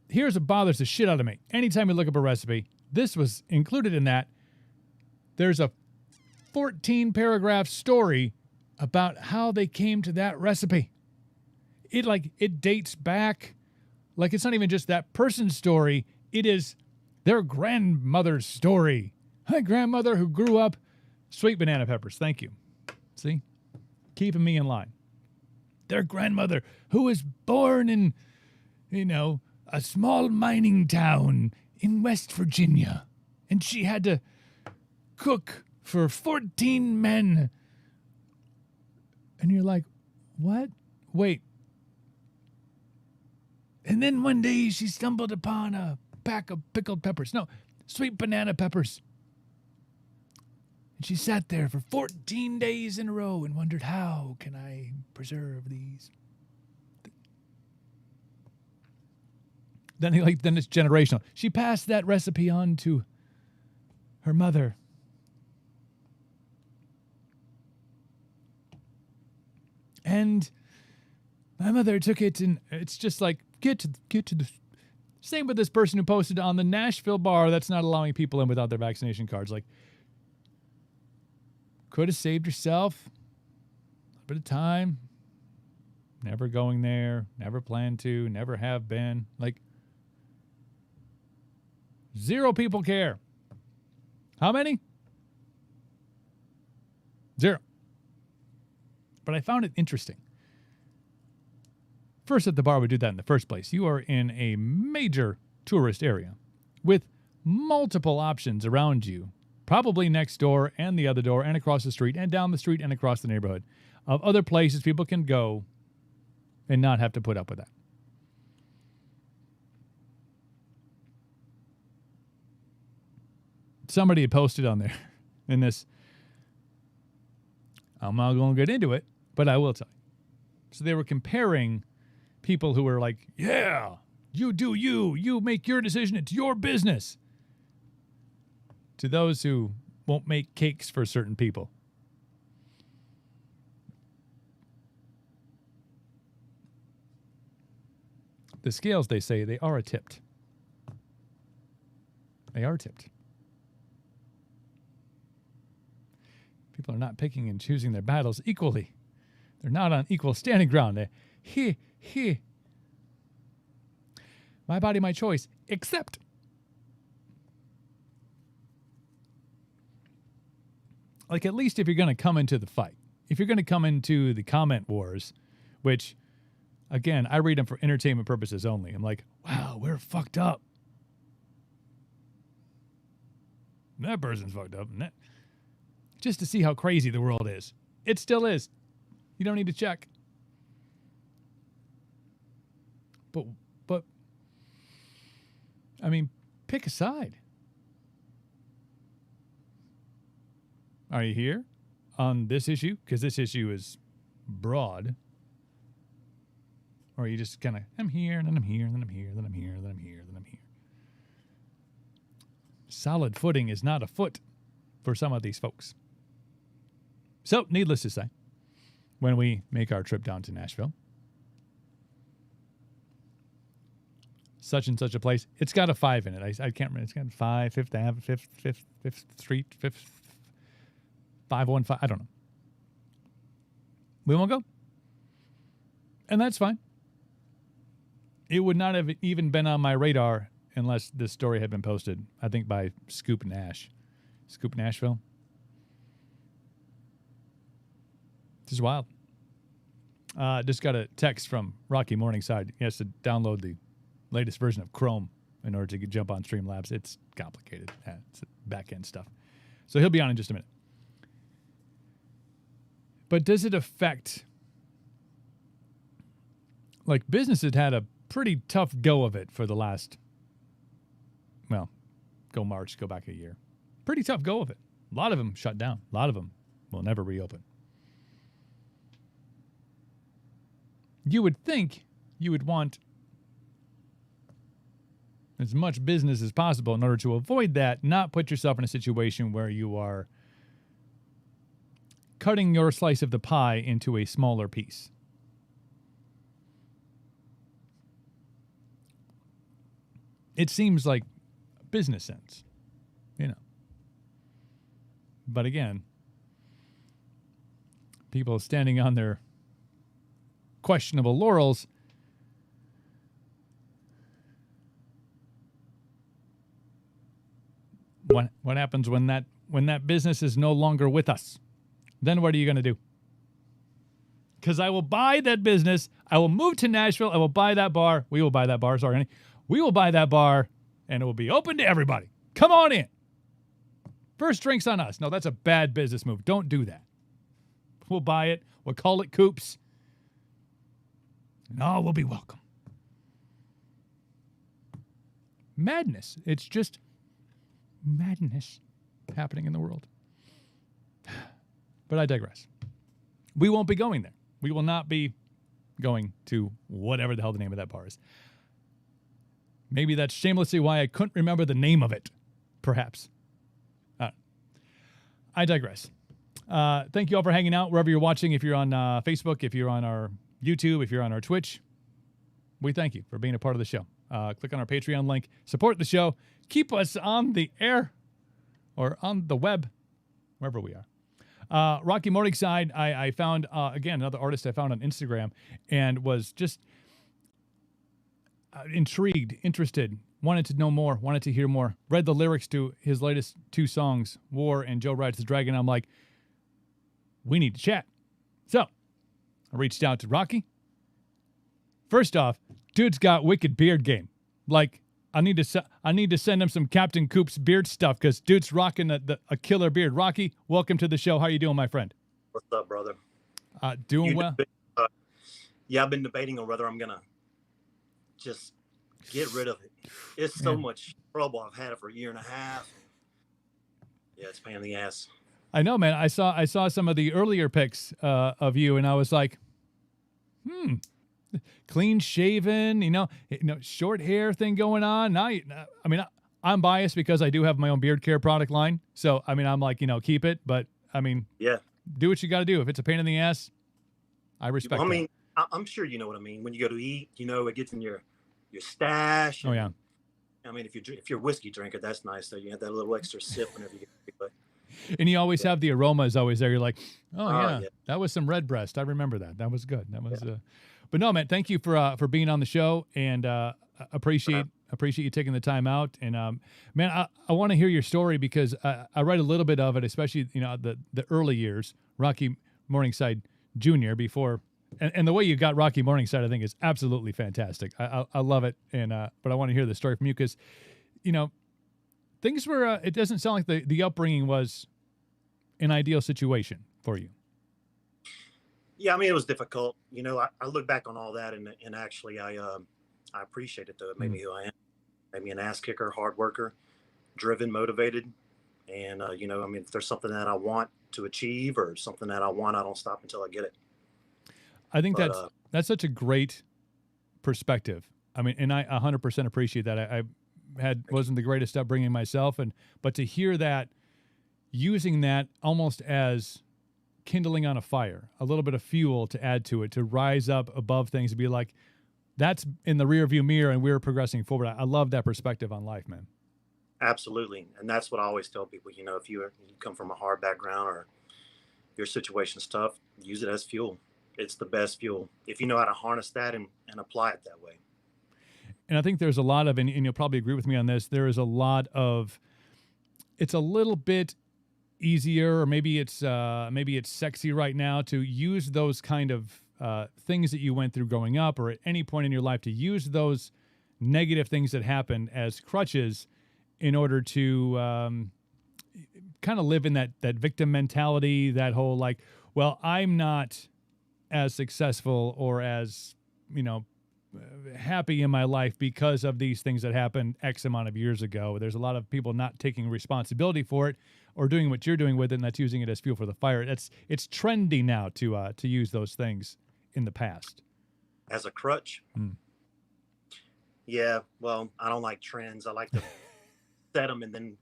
S1: Here's what bothers the shit out of me. Anytime you look up a recipe, this was included in that. There's a 14-paragraph story about how they came to that recipe. It dates back. Like, it's not even just that person's story. It is their grandmother's story. My grandmother who grew up sweet banana peppers. Thank you. See? Keeping me in line. Their grandmother, who was born in, a small mining town in West Virginia. And she had to cook for 14 men. And you're like, what? Wait. And then one day she stumbled upon a pack of pickled peppers. No, sweet banana peppers. And she sat there for 14 days in a row and wondered, how can I preserve these? Then it's generational. She passed that recipe on to her mother. And my mother took it, and it's just like, get to the... Same with this person who posted on the Nashville bar that's not allowing people in without their vaccination cards. Like, could have saved yourself a bit of time. Never going there. Never planned to. Never have been. Like, 0 people care. How many? 0. But I found it interesting. First, at the bar would do that in the first place. You are in a major tourist area with multiple options around you, probably next door and the other door and across the street and down the street and across the neighborhood, of other places people can go and not have to put up with that. Somebody had posted on there in this, I'm not going to get into it, but I will tell you. So they were comparing people who were like, yeah, you do you make your decision, it's your business, to those who won't make cakes for certain people. The scales, they say, they are tipped. They are tipped. People are not picking and choosing their battles equally. They're not on equal standing ground. My body, my choice, except. Like, at least if you're going to come into the fight, if you're going to come into the comment wars, which, again, I read them for entertainment purposes only. I'm like, wow, we're fucked up. That person's fucked up. Just to see how crazy the world is. It still is. You don't need to check. But I mean, pick a side. Are you here on this issue? Because this issue is broad. Or are you just kind of, I'm here, and then I'm here, and then I'm here, and then I'm here, and then I'm here, and then I'm here. Solid footing is not afoot for some of these folks. So, needless to say, when we make our trip down to Nashville, such and such a place, it's got a 5 in it. I can't remember. It's got 5, 5th Ave, 5th Street, 5th, 515. I don't know. We won't go. And that's fine. It would not have even been on my radar unless this story had been posted, I think, by Scoop Nashville. This is wild. Just got a text from Rocky Morningside. He has to download the latest version of Chrome in order to jump on Streamlabs. It's complicated. It's back-end stuff. So he'll be on in just a minute. But does it affect... Like, business had had a pretty tough go of it for the last... Well, go March, go back a year. Pretty tough go of it. A lot of them shut down. A lot of them will never reopen. You would think you would want as much business as possible in order to avoid that, not put yourself in a situation where you are cutting your slice of the pie into a smaller piece. It seems like business sense, you know. But again, people standing on their questionable laurels what happens when that business is no longer with us? Then what are you going to do? Because I will buy that business. I will move to Nashville. I will buy that bar. We will buy that bar. Sorry, honey. We will buy that bar, and it will be open to everybody. Come on in. First drinks on us. No, that's a bad business move. Don't do that. We'll buy it. We'll call it Coops. And all will be welcome. Madness. It's just madness happening in the world. But I digress. We won't be going there. We will not be going to whatever the hell the name of that bar is. Maybe that's shamelessly why I couldn't remember the name of it, perhaps. I digress. Thank you all for hanging out wherever you're watching. If you're on Facebook, if you're on our YouTube, if you're on our Twitch, we thank you for being a part of the show. Click on our Patreon link. Support the show. Keep us on the air or on the web, wherever we are. Rocky Morningside, I found, again, another artist I found on Instagram and was just intrigued, interested, wanted to know more, wanted to hear more. Read the lyrics to his latest 2 songs, War and Joe Rides the Dragon. I'm like, we need to chat. So I reached out to Rocky. First off, dude's got wicked beard game. Like, I need to send him some Captain Coop's beard stuff because dude's rocking a killer beard. Rocky, welcome to the show. How you doing, my friend?
S3: What's up, brother?
S1: Doing well.
S3: I've been debating on whether I'm gonna just get rid of it. It's so much trouble. I've had it for a year and a half. Yeah, it's a pain in the ass.
S1: I know, man. I saw some of the earlier pics of you, and I was like, clean shaven, short hair thing going on. Now, I'm biased because I do have my own beard care product line. So, I'm like, keep it. But,
S3: yeah,
S1: do what you got to do. If it's a pain in the ass, I respect it.
S3: I'm sure you know what I mean. When you go to eat, it gets in your stash.
S1: Oh, yeah.
S3: If you're a whiskey drinker, that's nice. So you have that little extra sip whenever you get it. But
S1: and you always have the aroma is always there. You're like, yeah, that was some red breast. I remember that. That was good. That was, but no, man, thank you for being on the show and appreciate you taking the time out. And man, I want to hear your story because I read a little bit of it, especially the early years, Rocky Morningside Jr. before. And the way you got Rocky Morningside, I think, is absolutely fantastic. I love it. And but I want to hear the story from you because, things were. It doesn't sound like the upbringing was an ideal situation for you.
S3: Yeah, it was difficult. I look back on all that, and actually, I I appreciate it though. It made me who I am. Made me an ass kicker, hard worker, driven, motivated. And, if there's something that I want to achieve or something that I want, I don't stop until I get it.
S1: I think that's such a great perspective. I mean, and I 100% appreciate that. I wasn't the greatest upbringing myself, but to hear that, using that almost as kindling on a fire, a little bit of fuel to add to it, to rise up above things, to be like, that's in the rear view mirror and we're progressing forward. I love that perspective on life, man.
S3: Absolutely. And that's what I always tell people, if you come from a hard background or your situation's tough, use it as fuel. It's the best fuel if you know how to harness that and apply it that way. And
S1: I think there's a lot of, and you'll probably agree with me on this, there is a lot of, it's a little bit easier, or maybe it's sexy right now to use those kind of things that you went through growing up or at any point in your life, to use those negative things that happened as crutches in order to kind of live in that victim mentality, that whole like, well, I'm not as successful or as, happy in my life because of these things that happened X amount of years ago. There's a lot of people not taking responsibility for it or doing what you're doing with it, and that's using it as fuel for the fire. It's trendy now to use those things in the past.
S3: As a crutch? Yeah, well, I don't like trends. I like to set them, and then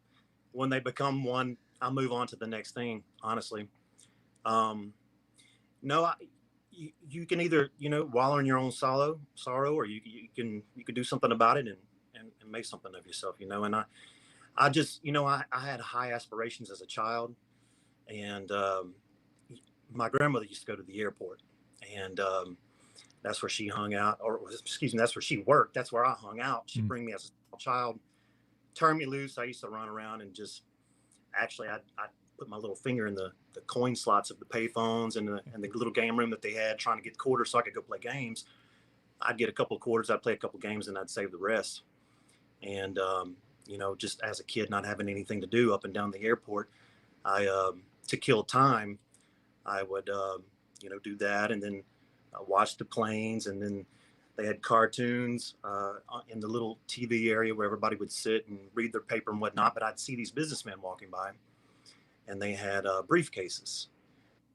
S3: when they become one, I'll move on to the next thing, honestly. No, you can either, wallow in your own sorrow, or you can do something about it and make something of yourself, and I just, I had high aspirations as a child, and my grandmother used to go to the airport, and that's where she hung out, or excuse me, that's where she worked. That's where I hung out. She'd bring me as a small child, turn me loose. I used to run around and just, actually, I put my little finger in the coin slots of the payphones and the little game room that they had, trying to get quarters so I could go play games. I'd get a couple of quarters, I'd play a couple of games, and I'd save the rest. And, just as a kid, not having anything to do up and down the airport, to kill time, I would, do that, and then watch the planes, and then they had cartoons in the little TV area where everybody would sit and read their paper and whatnot. But I'd see these businessmen walking by, and they had briefcases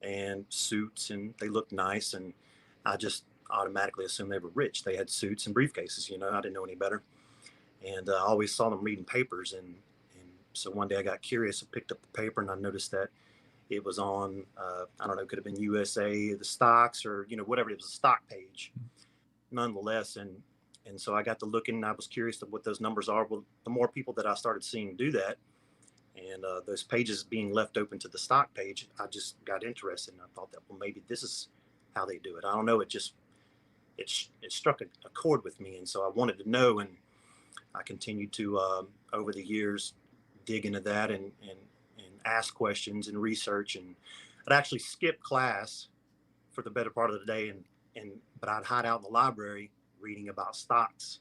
S3: and suits, and they looked nice. And I just automatically assumed they were rich. They had suits and briefcases, I didn't know any better. And I always saw them reading papers. And so one day I got curious and picked up the paper, and I noticed that it was on, I don't know, it could have been USA, the stocks, or, whatever. It was a stock page nonetheless. And so I got to looking, and I was curious of what those numbers are. Well, the more people that I started seeing do that, and those pages being left open to the stock page, I just got interested, and I thought that, well, maybe this is how they do it. I don't know. It struck a chord with me. And so I wanted to know, and I continued to, over the years, dig into that and ask questions and research. And I'd actually skip class for the better part of the day, but I'd hide out in the library reading about stocks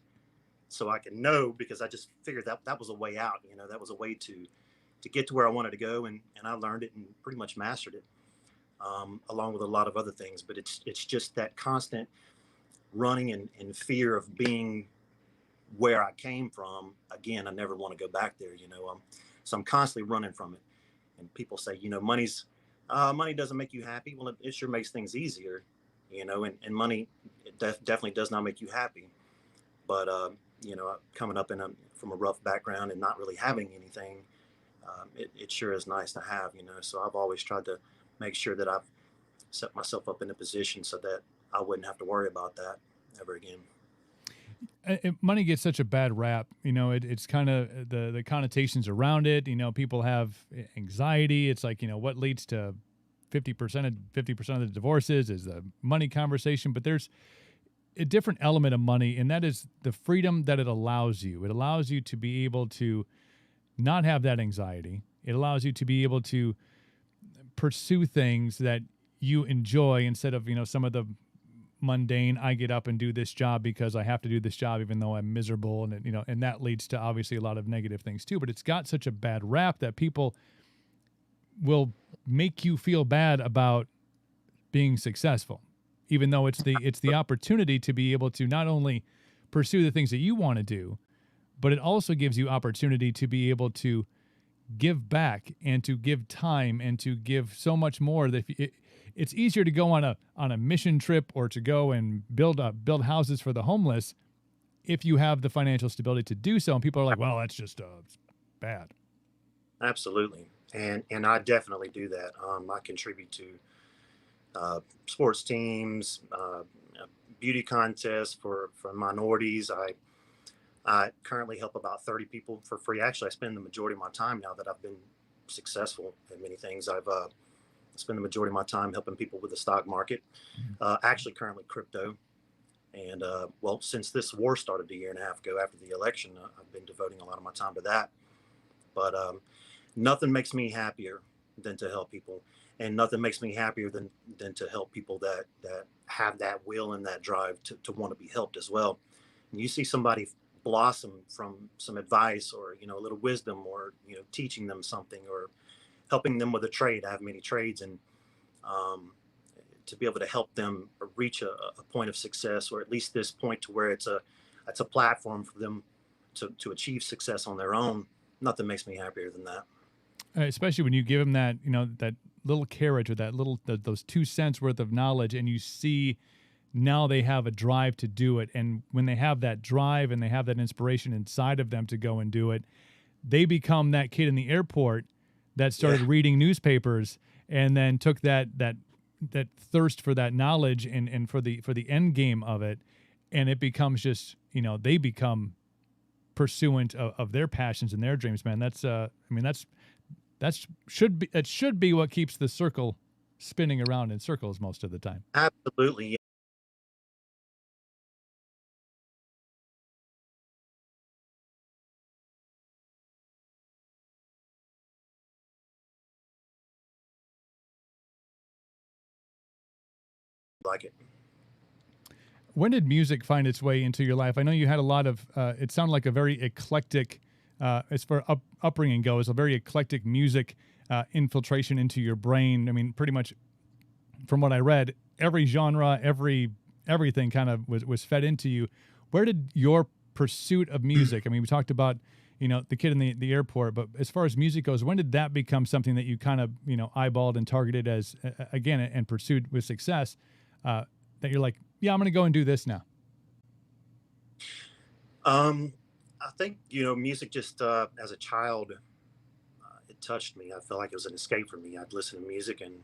S3: so I could know, because I just figured that was a way out. That was a way to get to where I wanted to go, and I learned it and pretty much mastered it, along with a lot of other things. But it's just that constant running and fear of being where I came from. Again, I never want to go back there, so I'm constantly running from it. And people say, money doesn't make you happy. Well, it sure makes things easier, and money definitely does not make you happy. But, coming up from a rough background and not really having anything, it sure is nice to have, so I've always tried to make sure that I've set myself up in a position so that I wouldn't have to worry about that ever again.
S1: Money gets such a bad rap, it's kind of the connotations around it. People have anxiety. It's like, what leads to 50% of the divorces is the money conversation. But there's a different element of money, and that is the freedom that it allows you. It allows you to be able to not have that anxiety. It allows you to be able to pursue things that you enjoy instead of, some of the mundane, I get up and do this job because I have to do this job even though I'm miserable, and and that leads to obviously a lot of negative things too. But it's got such a bad rap that people will make you feel bad about being successful, even though it's the opportunity to be able to not only pursue the things that you want to do, but it also gives you opportunity to be able to give back and to give time and to give so much more that it's easier to go on a mission trip or to go and build houses for the homeless if you have the financial stability to do so. And people are like, well, that's just it's bad.
S3: Absolutely. And I definitely do that. I contribute to sports teams, beauty contests for minorities. I currently help about 30 people for free. Actually, I spend the majority of my time, now that I've been successful at many things, I've spend the majority of my time helping people with the stock market, actually currently crypto. And well, since this war started a year and a half ago after the election, I've been devoting a lot of my time to that. But nothing makes me happier than to help people, and nothing makes me happier than to help people that have that will and that drive to want to be helped as well. And you see somebody blossom from some advice, or a little wisdom, or teaching them something, or helping them with a trade. I have many trades, and to be able to help them reach a point of success, or at least this point to where it's a platform for them to achieve success on their own. Nothing makes me happier than that.
S1: Especially when you give them that, that little carrot, or that little, those 2 cents worth of knowledge, and you see now they have a drive to do it. And when they have that drive and they have that inspiration inside of them to go and do it, they become that kid in the airport that started reading newspapers and then took that thirst for that knowledge and for the end game of it. And it becomes just, they become pursuant of their passions and their dreams, man. That should be what keeps the circle spinning around in circles most of the time.
S3: Absolutely. Like it.
S1: When did music find its way into your life? I know you had a lot of, it sounded like a very eclectic, as far upbringing goes, a very eclectic music infiltration into your brain. I mean, pretty much from what I read, every genre, everything kind of was fed into you. Where did your pursuit of music, I mean, we talked about, the kid in the airport, but as far as music goes, when did that become something that you kind of, eyeballed and targeted as, again, and pursued with success, that you're like, yeah, I'm going to go and do this now?
S3: I think, music just, as a child, it touched me. I felt like it was an escape for me. I'd listen to music, and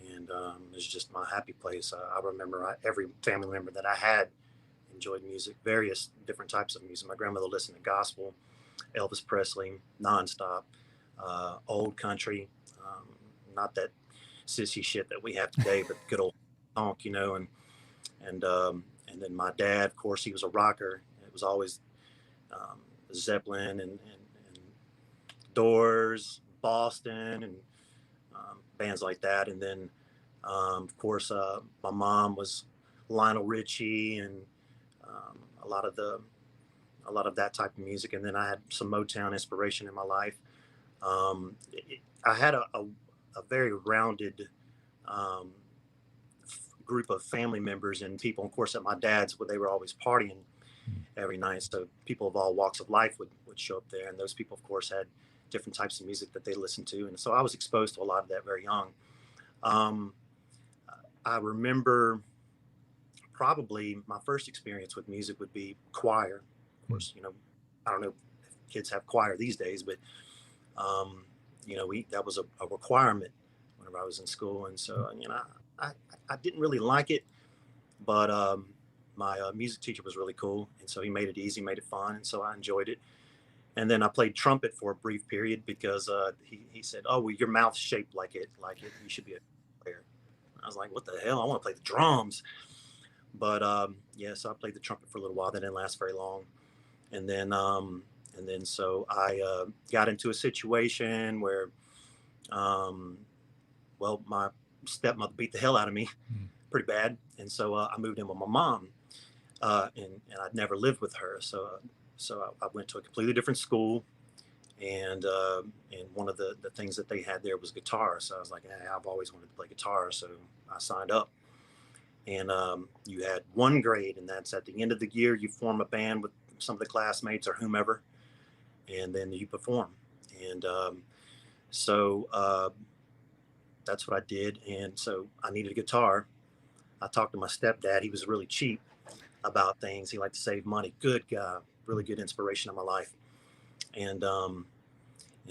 S3: it was just my happy place. I remember every family member that I had enjoyed music, various different types of music. My grandmother listened to gospel, Elvis Presley, nonstop, old country, not that sissy shit that we have today, but good old honk, and then my dad, of course, he was a rocker. It was always Zeppelin and Doors, Boston, and bands like that. And then, of course, my mom was Lionel Richie and a lot of that type of music. And then I had some Motown inspiration in my life. I had a very rounded group of family members and people. Of course, at my dad's, where they were always partying every night, so people of all walks of life would show up there, and those people, of course, had different types of music that they listened to, and so I was exposed to a lot of that very young. I remember probably my first experience with music would be choir. Of course, I don't know if kids have choir these days, but that was a requirement whenever I was in school, and so I didn't really like it, but my music teacher was really cool, and so he made it easy, made it fun, and so I enjoyed it. And then I played trumpet for a brief period because he said, "Oh, well, your mouth's shaped like it. You should be a player." I was like, "What the hell? I want to play the drums." But so I played the trumpet for a little while. That didn't last very long, and then so I got into a situation where, my stepmother beat the hell out of me pretty bad, and so I moved in with my mom, and I'd never lived with her, so I went to a completely different school, and one of the things that they had there was guitar. So I was like, hey, I've always wanted to play guitar, so I signed up. And you had one grade, and that's at the end of the year, you form a band with some of the classmates or whomever, and then you perform. And so that's what I did. And so I needed a guitar. I talked to my stepdad. He was really cheap about things. He liked to save money. Good guy, really good inspiration in my life. And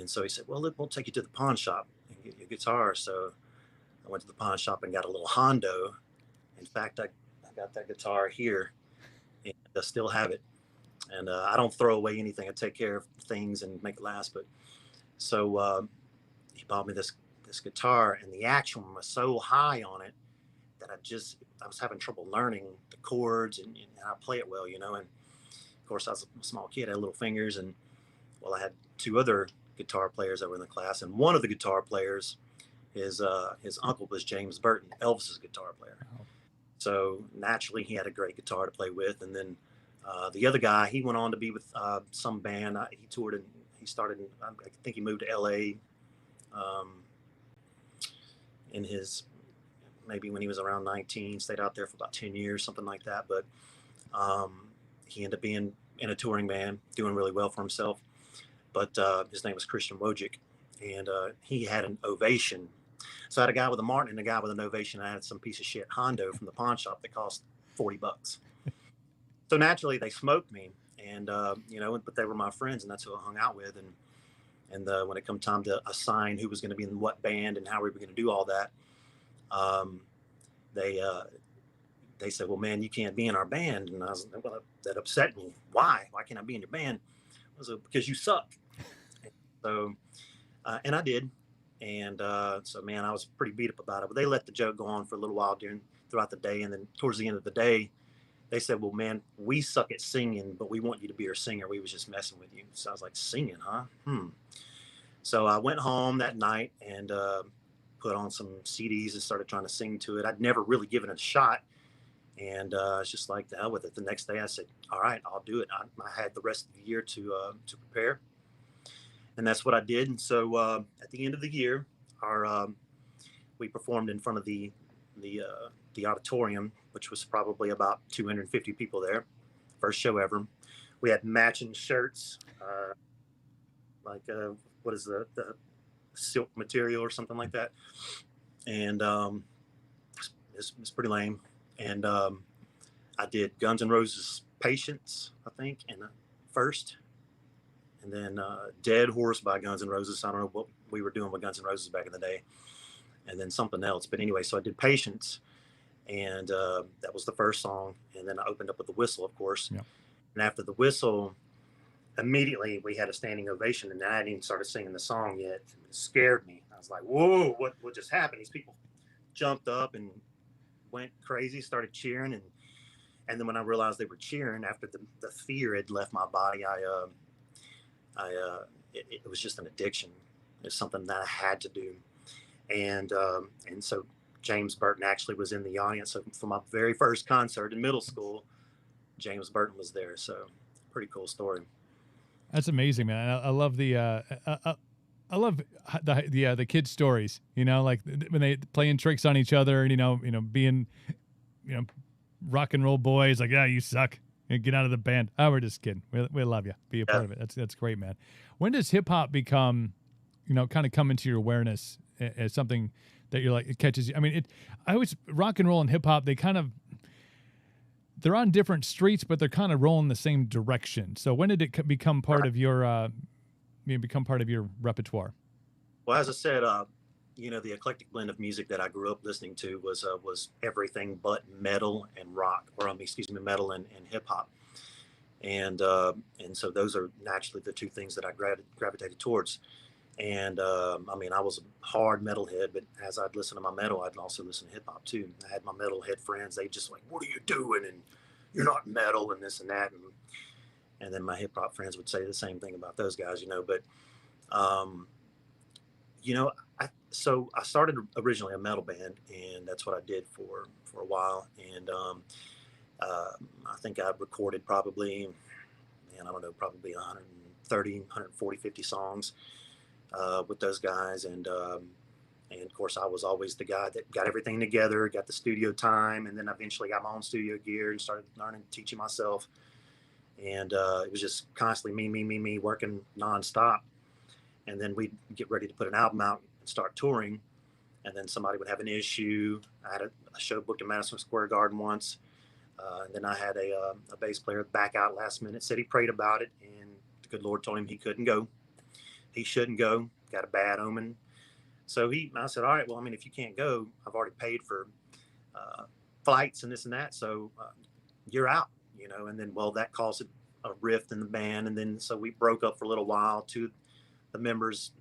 S3: so he said, well, we'll take you to the pawn shop and get you a guitar. So I went to the pawn shop and got a little Hondo. In fact, I got that guitar here, and I still have it. And I don't throw away anything. I take care of things and make it last. But so he bought me this guitar, and the action was so high on it that I was having trouble learning the chords and how to play it well, you know. And of course, I was a small kid, I had little fingers, and well, I had two other guitar players that were in the class, and one of the guitar players, his uncle was James Burton, Elvis's guitar player. Wow. So naturally, he had a great guitar to play with. And then the other guy, he went on to be with some band. He toured and he started. I think he moved to L.A. In his maybe when he was around 19, stayed out there for about 10 years, something like that. But he ended up being in a touring band, doing really well for himself. But his name was Christian Wojcik, and he had an Ovation. So I had a guy with a Martin and a guy with an Ovation. I had some piece of shit Hondo from the pawn shop that cost $40. So naturally, they smoked me, and you know, but they were my friends, and that's who I hung out with. And when it come time to assign who was going to be in what band and how we were going to do all that, they said, "Well, man, you can't be in our band." And I was, well, that upset me. Why? Why can't I be in your band? I was like, because you suck. So, and I did. And so, man, I was pretty beat up about it. But they let the joke go on for a little while throughout the day. And then towards the end of the day, they said, well, man, we suck at singing, but we want you to be our singer. We was just messing with you. So I was like, singing, huh? So I went home that night and put on some CDs and started trying to sing to it. I'd never really given it a shot. And it's just like, the hell with it. The next day I said, all right, I'll do it. I had the rest of the year to prepare. And that's what I did. And so at the end of the year, we performed in front of the auditorium, which was probably about 250 people there. First show ever. We had matching shirts, what is the silk material or something like that. And it's pretty lame. And I did Guns N' Roses' Patience, I think, first. And then Dead Horse by Guns N' Roses. I don't know what we were doing with Guns N' Roses back in the day. And then something else. But anyway, so I did Patience. And that was the first song. And then I opened up with the whistle, of course. Yeah. And after the whistle, immediately we had a standing ovation. And I hadn't even started singing the song yet. It scared me. I was like, whoa, what just happened? These people jumped up and went crazy, started cheering. And then when I realized they were cheering, after the fear had left my body, it was just an addiction. It's something that I had to do. And so James Burton actually was in the audience. So for my very first concert in middle school, James Burton was there. So pretty cool story.
S1: That's amazing, man. I love I love the kids' stories, you know, like when they playing tricks on each other and, you know, being, rock and roll boys, like, yeah, you suck. Get out of the band. Oh, we're just kidding. We love you. Be a part of it. That's great, man. When does hip hop become, kind of come into your awareness as something that you're like, it catches you? I mean, rock and roll and hip hop, they're on different streets, but they're kind of rolling the same direction. So when did it become part of your, repertoire?
S3: Well, as I said, the eclectic blend of music that I grew up listening to was everything but metal and rock, metal and hip hop. And so those are naturally the two things that I gravitated towards. And I was a hard metalhead, but as I'd listen to my metal, I'd also listen to hip hop too. I had my metalhead friends. They just like, what are you doing? And you're not metal and this and that. And then my hip hop friends would say the same thing about those guys, but, so I started originally a metal band, and that's what I did for a while. And I think I recorded probably 130, 140, 50 songs with those guys. And of course, I was always the guy that got everything together, got the studio time, and then eventually got my own studio gear and started learning, teaching myself. And it was just constantly me, working nonstop. And then we'd get ready to put an album out and start touring. And then somebody would have an issue. I had a show booked in Madison Square Garden once. And then I had a bass player back out last minute, said he prayed about it, and the good Lord told him he couldn't go. He shouldn't go, got a bad omen. So I said, all right, well, I mean, if you can't go, I've already paid for flights and this and that. So you're out, and then, well, that caused a rift in the band. And then, so we broke up for a little while. Two the members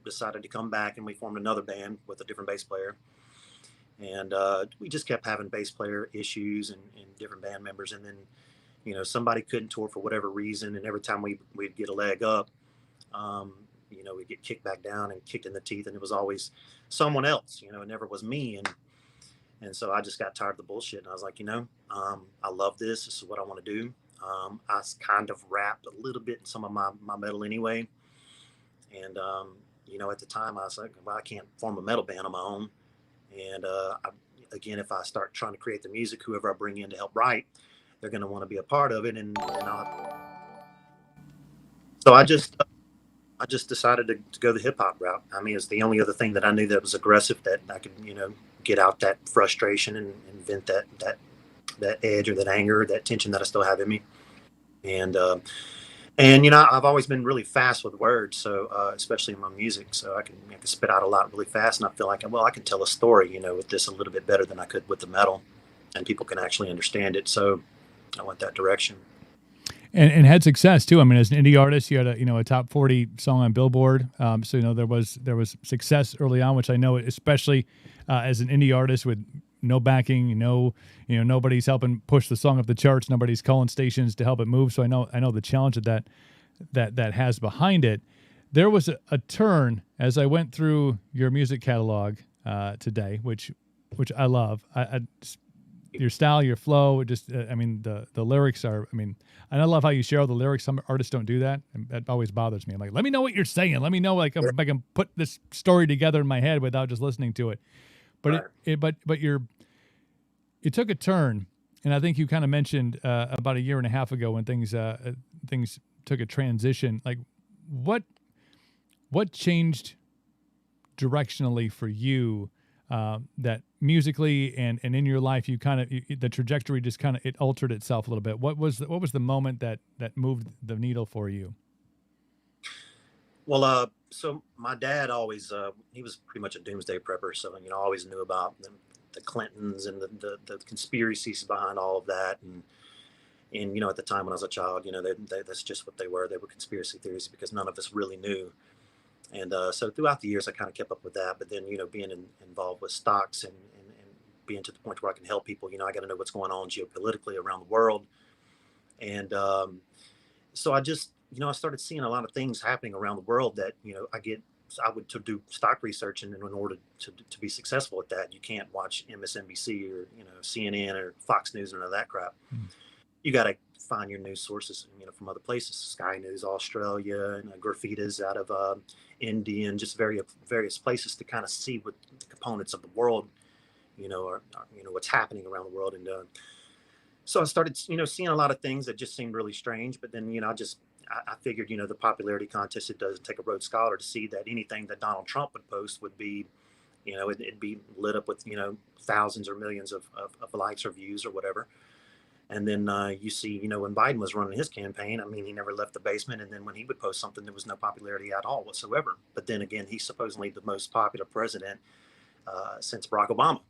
S3: decided to come back, and we formed another band with a different bass player. And we just kept having bass player issues and different band members. And then, somebody couldn't tour for whatever reason. And every time we'd get a leg up, we'd get kicked back down and kicked in the teeth. And it was always someone else, it never was me. And so I just got tired of the bullshit. And I was like, I love this. This is what I want to do. I kind of rapped a little bit in some of my metal anyway. And, at the time I was like, well, I can't form a metal band on my own. And again, if I start trying to create the music, whoever I bring in to help write, they're going to want to be a part of it. So I just decided to go the hip hop route. I mean, it's the only other thing that I knew that was aggressive, that I could, get out that frustration and vent that edge or that anger, or that tension that I still have in me. And I've always been really fast with words, so especially in my music, so I can spit out a lot really fast, and I feel like, well, I can tell a story, with this a little bit better than I could with the metal, and people can actually understand it. So I went that direction.
S1: And had success too. I mean, as an indie artist, you had a top 40 song on Billboard. So there was success early on, which I know, especially as an indie artist with no backing, nobody's helping push the song up the charts, nobody's calling stations to help it move. So I know the challenge that has behind it. There was a turn as I went through your music catalog today, which I love. Your style, your flow, just the lyrics are. And I love how you share all the lyrics. Some artists don't do that, and that always bothers me. I'm like, let me know what you're saying. Let me know, if I can put this story together in my head without just listening to it. But it took a turn, and I think you kind of mentioned about a year and a half ago when things took a transition. Like, what changed directionally for you? That musically and in your life, the trajectory just it altered itself a little bit. What was the moment that moved the needle for you?
S3: Well, so my dad always, he was pretty much a doomsday prepper. So, always knew about the Clintons and the conspiracies behind all of that. And at the time when I was a child, that's just what they were. They were conspiracy theories because none of us really knew. And so throughout the years, I kind of kept up with that. But then, being involved with stocks and being to the point where I can help people, I got to know what's going on geopolitically around the world. And so I just, I started seeing a lot of things happening around the world that, I would to do stock research. And in order to be successful at that, you can't watch MSNBC or, CNN or Fox News or none of that crap. Mm. You got to find your news sources, from other places, Sky News, Australia, and Graffitas out of India, and just various places to kind of see what the components of the world, are what's happening around the world. And so I started, seeing a lot of things that just seemed really strange. But then, I figured, the popularity contest, it doesn't take a Rhodes Scholar to see that anything that Donald Trump would post would be, it'd be lit up with, thousands or millions of likes or views or whatever. And then you see, when Biden was running his campaign, he never left the basement. And then when he would post something, there was no popularity at all whatsoever. But then again, he's supposedly the most popular president since Barack Obama.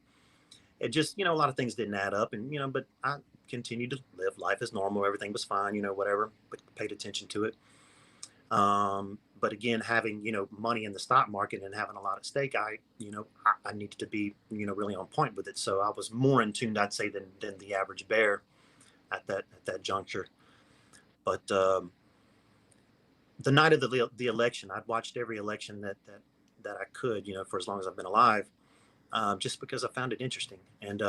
S3: It just, a lot of things didn't add up. And, but I continued to live life as normal. Everything was fine, whatever, but paid attention to it. But again, having, money in the stock market and having a lot at stake, I needed to be, really on point with it. So I was more in tune, I'd say, than the average bear at that juncture. But the night of the election, I'd watched every election that I could, for as long as I've been alive, just because I found it interesting. And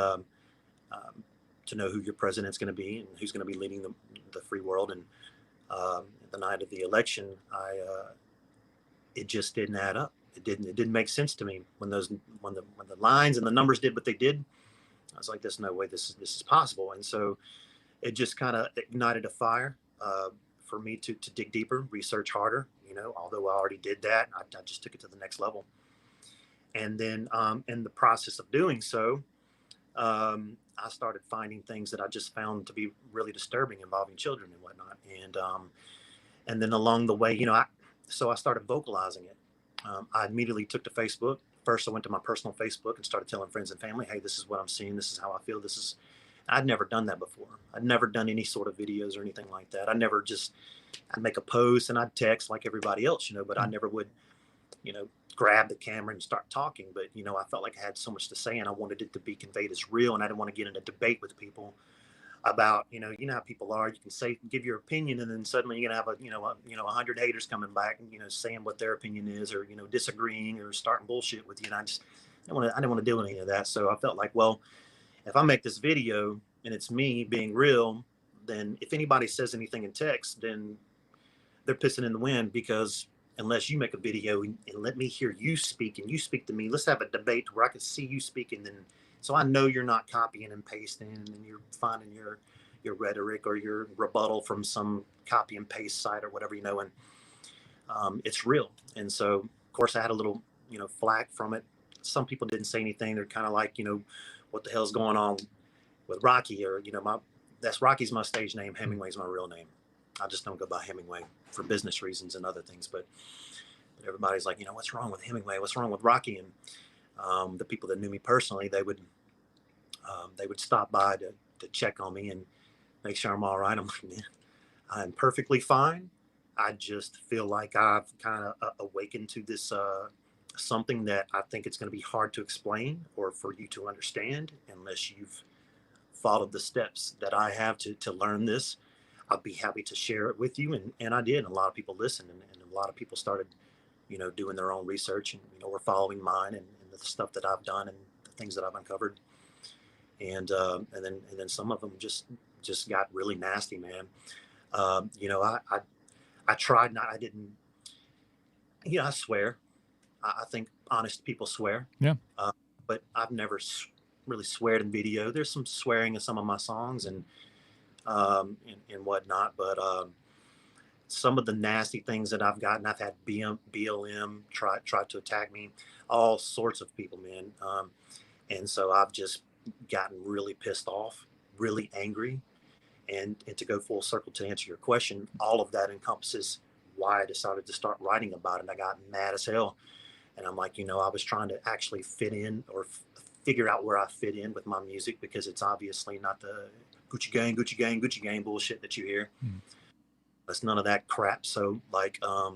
S3: to know who your president's going to be and who's going to be leading the free world. And the night of the election, it just didn't add up. it didn't make sense to me when the lines and the numbers did what they did. I was like, there's no way this is possible. And so it just kind of ignited a fire for me to dig deeper, research harder. Although I already did that, I just took it to the next level. And then in the process of doing so, I started finding things that I just found to be really disturbing involving children and whatnot. And then along the way, I started vocalizing it. I immediately took to Facebook. First, I went to my personal Facebook and started telling friends and family, hey, this is what I'm seeing. This is how I feel. I'd never done that before. I'd never done any sort of videos or anything like that. I'd make a post and I'd text like everybody else, but I never would, grab the camera and start talking. But, I felt like I had so much to say and I wanted it to be conveyed as real. And I didn't want to get in a debate with people about, you know how people are. You can give your opinion, and then suddenly you're gonna have 100 haters coming back and saying what their opinion is, or disagreeing or starting bullshit with you. And I didn't want to do any of that. So I felt like, well, if I make this video and it's me being real, then if anybody says anything in text, then they're pissing in the wind, because unless you make a video and let me hear you speak and you speak to me, let's have a debate where I can see you speaking, then so I know you're not copying and pasting and you're finding your rhetoric or your rebuttal from some copy and paste site or whatever, and it's real. And so of course I had a little flack from it. Some people didn't say anything. They're kind of like, what the hell's going on with Rocky, or that's Rocky's my stage name, Hemingway's my real name. I just don't go by Hemingway for business reasons and other things, but everybody's like, what's wrong with Hemingway, what's wrong with Rocky? And the people that knew me personally, they would stop by to check on me and make sure I'm all right. I'm like, man, I'm perfectly fine. I just feel like I've kind of awakened to this something that I think it's going to be hard to explain or for you to understand unless you've followed the steps that I have to learn this. I'll be happy to share it with you. And I did. And a lot of people listened, and a lot of people started, doing their own research, and, were following mine and the stuff that I've done and the things that I've uncovered. And then some of them just got really nasty, man. I tried not, I didn't, I swear. I think honest people swear.
S1: Yeah.
S3: But I've never really sweared in video. There's some swearing in some of my songs and whatnot, but some of the nasty things that I've gotten, I've had BLM try to attack me, all sorts of people, man. And so I've just gotten really pissed off, really angry. And to go full circle to answer your question, all of that encompasses why I decided to start writing about it. I got mad as hell. And I'm like, I was trying to actually fit in or figure out where I fit in with my music, because it's obviously not the Gucci gang bullshit that you hear. It's none of that crap. So like, I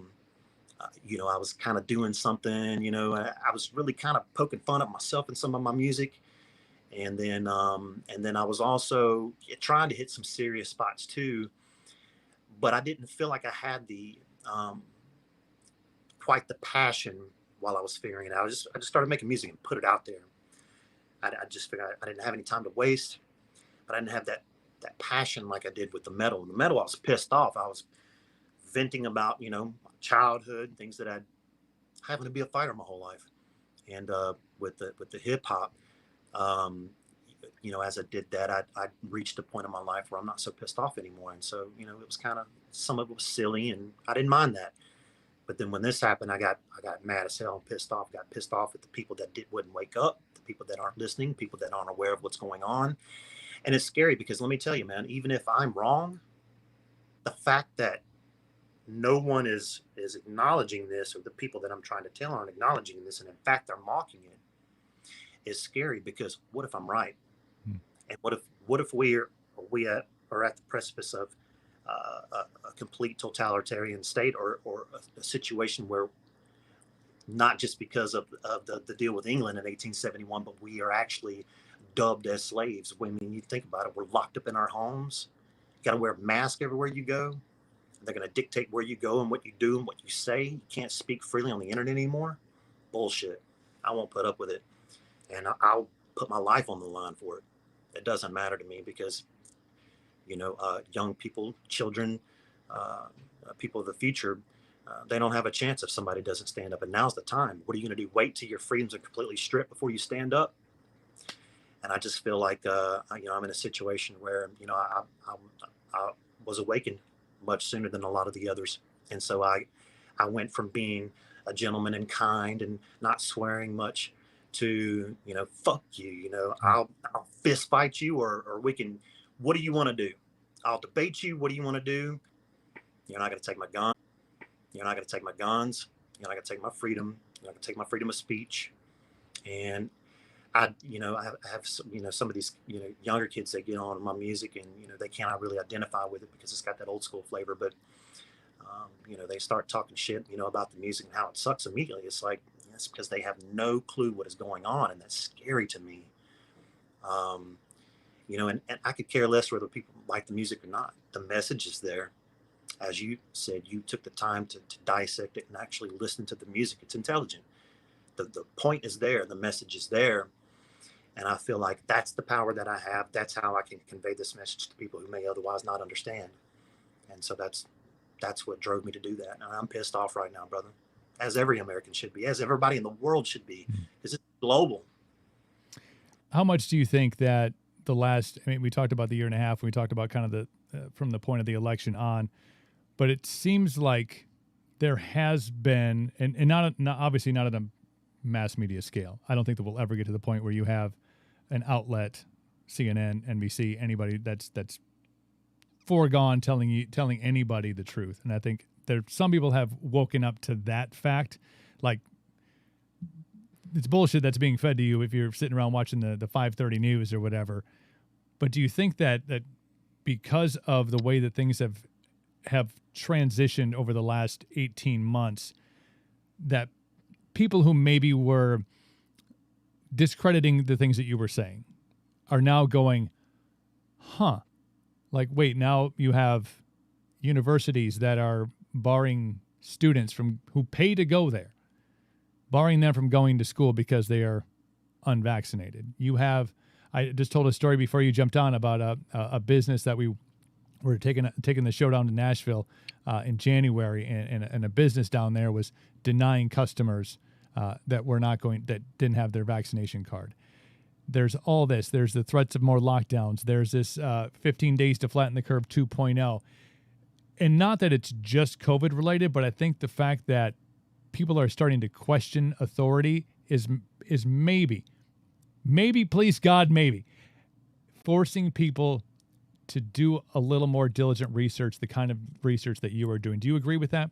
S3: was kind of doing something, I was really kind of poking fun at myself in some of my music. And then I was also trying to hit some serious spots too, but I didn't feel like I had the, quite the passion while I was figuring it out. I just started making music and put it out there. I just figured I didn't have any time to waste, but I didn't have that passion like I did with the metal. In the metal, I was pissed off. I was venting about, my childhood, things that I'd having to be a fighter my whole life. And with the hip hop, as I did that, I reached a point in my life where I'm not so pissed off anymore. And so, it was kind of, some of it was silly and I didn't mind that. But then when this happened, I got mad as hell and pissed off, got pissed off at the people that wouldn't wake up, the people that aren't listening, people that aren't aware of what's going on. And it's scary because let me tell you, man, even if I'm wrong, the fact that no one is acknowledging this, or the people that I'm trying to tell aren't acknowledging this, and in fact they're mocking it, is scary. Because what if I'm right? And what if we are at the precipice of a complete totalitarian state, or a situation where, not just because of the deal with England in 1871, but we are actually dubbed as slaves. When you think about it, we're locked up in our homes. You got to wear a mask everywhere you go. They're going to dictate where you go and what you do and what you say. You can't speak freely on the internet anymore. Bullshit. I won't put up with it. And I'll put my life on the line for it. It doesn't matter to me, because, young people, children, people of the future, they don't have a chance if somebody doesn't stand up. And now's the time. What are you going to do? Wait till your freedoms are completely stripped before you stand up? And I just feel like, I'm in a situation where, I was awakened much sooner than a lot of the others. And so I went from being a gentleman and kind and not swearing much to, fuck you, I'll fist fight you, or we can, what do you want to do? I'll debate you. What do you want to do? You're not going to take my gun. You're not going to take my guns. You're not going to take my freedom. You're not going to take my freedom of speech. And I have some of these, younger kids that get on my music and, they cannot really identify with it because it's got that old school flavor. But, they start talking shit, about the music and how it sucks immediately. It's like, it's because they have no clue what is going on. And that's scary to me. And I could care less whether people like the music or not. The message is there. As you said, you took the time to dissect it and actually listen to the music. It's intelligent. The point is there. The message is there. And I feel like that's the power that I have. That's how I can convey this message to people who may otherwise not understand. And so that's what drove me to do that. And I'm pissed off right now, brother, as every American should be, as everybody in the world should be, because it's global.
S1: How much do you think that we talked about the year and a half, we talked about kind of from the point of the election on, but it seems like there has been, and not obviously not at a mass media scale. I don't think that we'll ever get to the point where you have an outlet, CNN, NBC, anybody that's foregone telling anybody the truth. And I think some people have woken up to that fact. Like, it's bullshit that's being fed to you if you're sitting around watching the 5:30 news or whatever. But do you think that because of the way that things have transitioned over the last 18 months, that people who maybe were discrediting the things that you were saying are now going, like, wait, now you have universities that are barring students who pay to go there, barring them from going to school because they are unvaccinated. I just told a story before you jumped on about a business that we were taking the show down to Nashville in January, and a business down there was denying customers that didn't have their vaccination card. There's all this. There's the threats of more lockdowns. There's this 15 days to flatten the curve 2.0. And not that it's just COVID related, but I think the fact that people are starting to question authority is maybe, please God, maybe forcing people to do a little more diligent research, the kind of research that you are doing. Do you agree with that?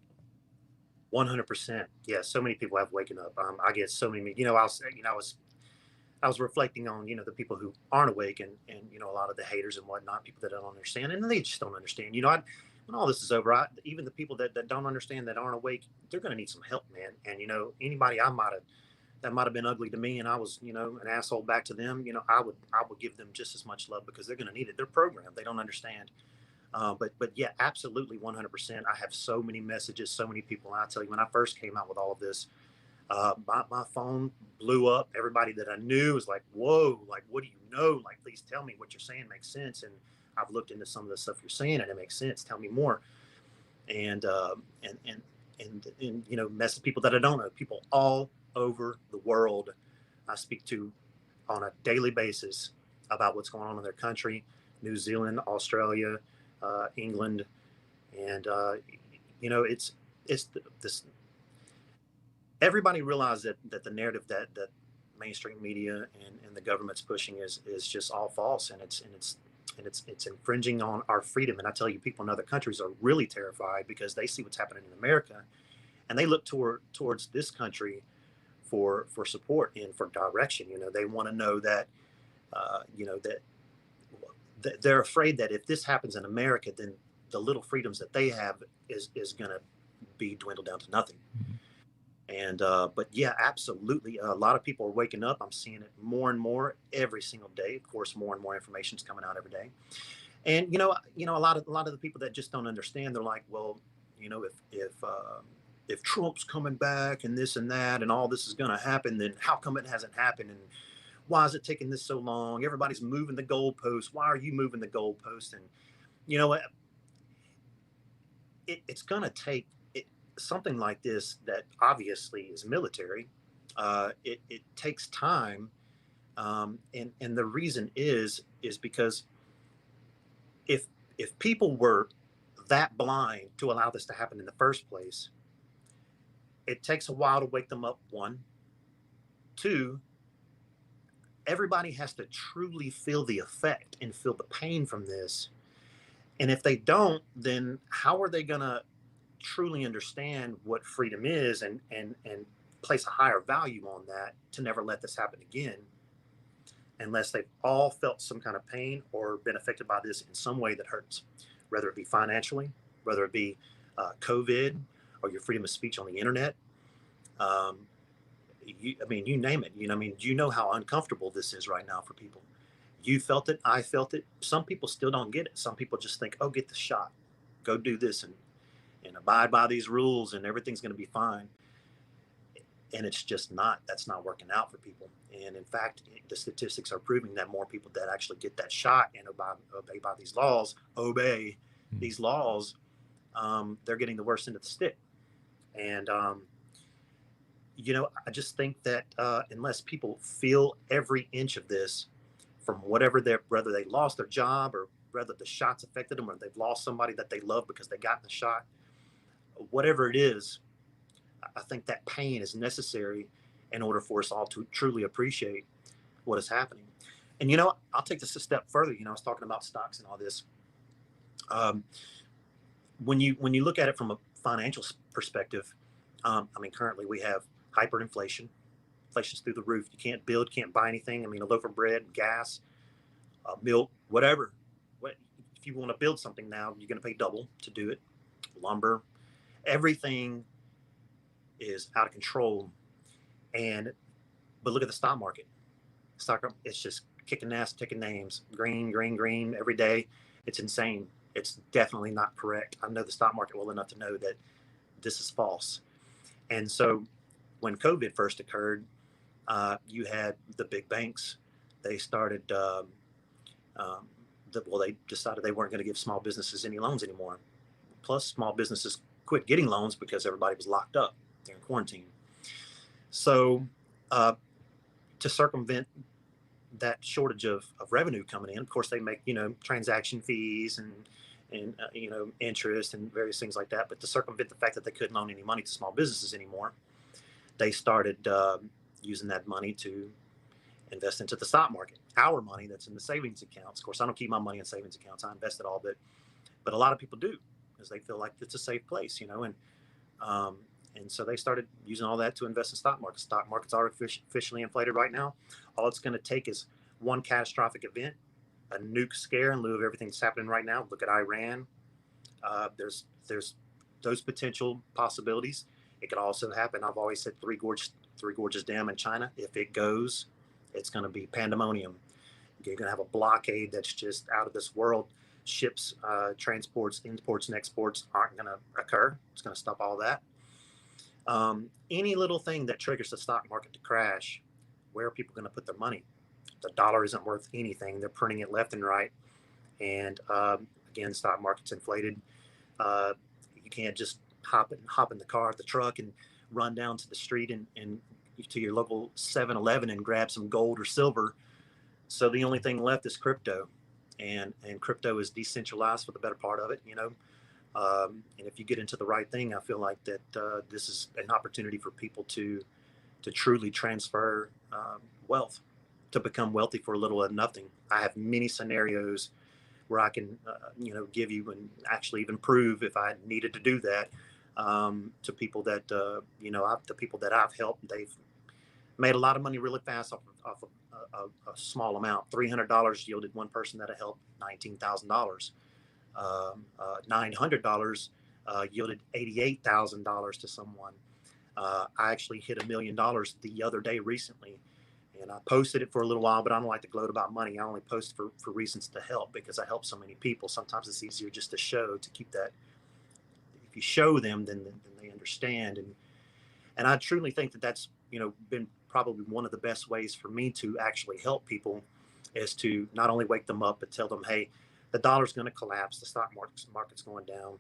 S3: 100%. Yeah. So many people have waken up. I get so many, I was reflecting on, the people who aren't awake and, a lot of the haters and whatnot, people that don't understand, and they just don't understand, when all this is over, even the people that don't understand, that aren't awake, they're going to need some help, man. And, anybody that might've been ugly to me and I was, an asshole back to them, I would give them just as much love because they're going to need it. They're programmed. They don't understand. But yeah, absolutely 100%. I have so many messages, so many people. And I tell you, when I first came out with all of this, my phone blew up. Everybody that I knew was like, whoa, like, what do you know? Like, please tell me what you're saying makes sense. And I've looked into some of the stuff you're saying and it makes sense. Tell me more. And mess people that I don't know, people all over the world I speak to on a daily basis about what's going on in their country, New Zealand, Australia, England. And, it's this, everybody realizes that the narrative that mainstream media and the government's pushing is just all false. And it's infringing on our freedom. And I tell you, people in other countries are really terrified because they see what's happening in America and they look towards this country for support and for direction. They want to know that, that they're afraid that if this happens in America, then the little freedoms that they have is going to be dwindled down to nothing. Mm-hmm. And, but yeah, absolutely. A lot of people are waking up. I'm seeing it more and more every single day. Of course, more and more information is coming out every day. And, a lot of the people that just don't understand, they're like, well, if Trump's coming back and this and that, and all this is going to happen, then how come it hasn't happened? And why is it taking this so long? Everybody's moving the goalposts. Why are you moving the goalposts? And, it's going to take something like this that obviously is military, it takes time, and the reason is because if people were that blind to allow this to happen in the first place, it takes a while to wake them up. One, two, everybody has to truly feel the effect and feel the pain from this. And if they don't, then how are they going to truly understand what freedom is and place a higher value on that to never let this happen again, unless they've all felt some kind of pain or been affected by this in some way that hurts, whether it be financially, whether it be COVID, or your freedom of speech on the internet. Um, you name it. You know how uncomfortable this is right now for people. You felt it. I felt it. Some people still don't get it. Some people just think, oh, get the shot, go do this and abide by these rules and everything's going to be fine. And it's just not. That's not working out for people. And in fact, the statistics are proving that more people that actually get that shot and obey these laws, they're getting the worst end of the stick. And I just think that unless people feel every inch of this, from whether they lost their job or whether the shots affected them or they've lost somebody that they love because they got the shot, whatever it is, I think that pain is necessary in order for us all to truly appreciate what is happening. And I'll take this a step further. I was talking about stocks and all this. When you look at it from a financial perspective, currently we have hyperinflation. Inflation's through the roof. You can't build, can't buy anything. A loaf of bread, gas, milk, whatever. If you want to build something now, you're going to pay double to do it. Lumber, everything is out of control. But look at the stock market. It's just kicking ass, taking names, green every day. It's insane. It's definitely not correct. I know the stock market well enough to know that this is false. And so when COVID first occurred, you had the big banks. They started, they decided they weren't going to give small businesses any loans anymore. Plus, small businesses quit getting loans because everybody was locked up during quarantine. So to circumvent that shortage of revenue coming in, of course, they make, transaction fees and interest and various things like that. But to circumvent the fact that they couldn't loan any money to small businesses anymore, they started using that money to invest into the stock market. Our money that's in the savings accounts. Of course, I don't keep my money in savings accounts. I invest it all, but a lot of people do because they feel like it's a safe place, and so they started using all that to invest in stock markets. Stock markets are officially inflated right now. All it's going to take is one catastrophic event, a nuke scare in lieu of everything that's happening right now. Look at Iran. There's those potential possibilities. It could also happen. I've always said Three Gorges Dam in China. If it goes, it's going to be pandemonium. You're going to have a blockade that's just out of this world. Ships, transports, imports, and exports aren't going to occur. It's going to stop all that. Any little thing that triggers the stock market to crash, where are people going to put their money? The dollar isn't worth anything. They're printing it left and right. And again, stock market's inflated. You can't just hop in the car, the truck, and run down to the street and to your local 7-Eleven and grab some gold or silver. So the only thing left is crypto, and crypto is decentralized for the better part of it, and if you get into the right thing, I feel like that this is an opportunity for people to truly transfer wealth, to become wealthy for a little or nothing. I have many scenarios where I can, give you and actually even prove if I needed to do that to people that, the people that I've helped. They've made a lot of money really fast off of a small amount. $300 yielded one person that I helped $19,000. $900 yielded $88,000 to someone. I actually hit $1 million the other day recently, and I posted it for a little while, but I don't like to gloat about money. I only post for reasons to help because I help so many people. Sometimes it's easier just to show, to keep that. If you show them, then they understand. And I truly think that that's, been probably one of the best ways for me to actually help people, is to not only wake them up, but tell them, hey, the dollar's going to collapse, the stock market's going down.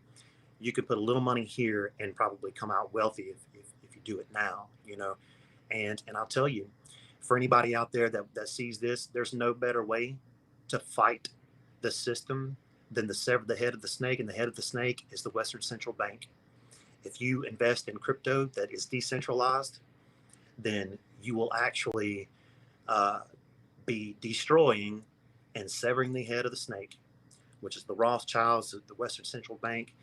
S3: you could put a little money here and probably come out wealthy if you do it now, and I'll tell you, for anybody out there that sees this, there's no better way to fight the system than to sever the head of the snake, and the head of the snake is the Western Central Bank. If you invest in crypto that is decentralized, then you will actually be destroying and severing the head of the snake, which is the Rothschilds, the Western Central Bank,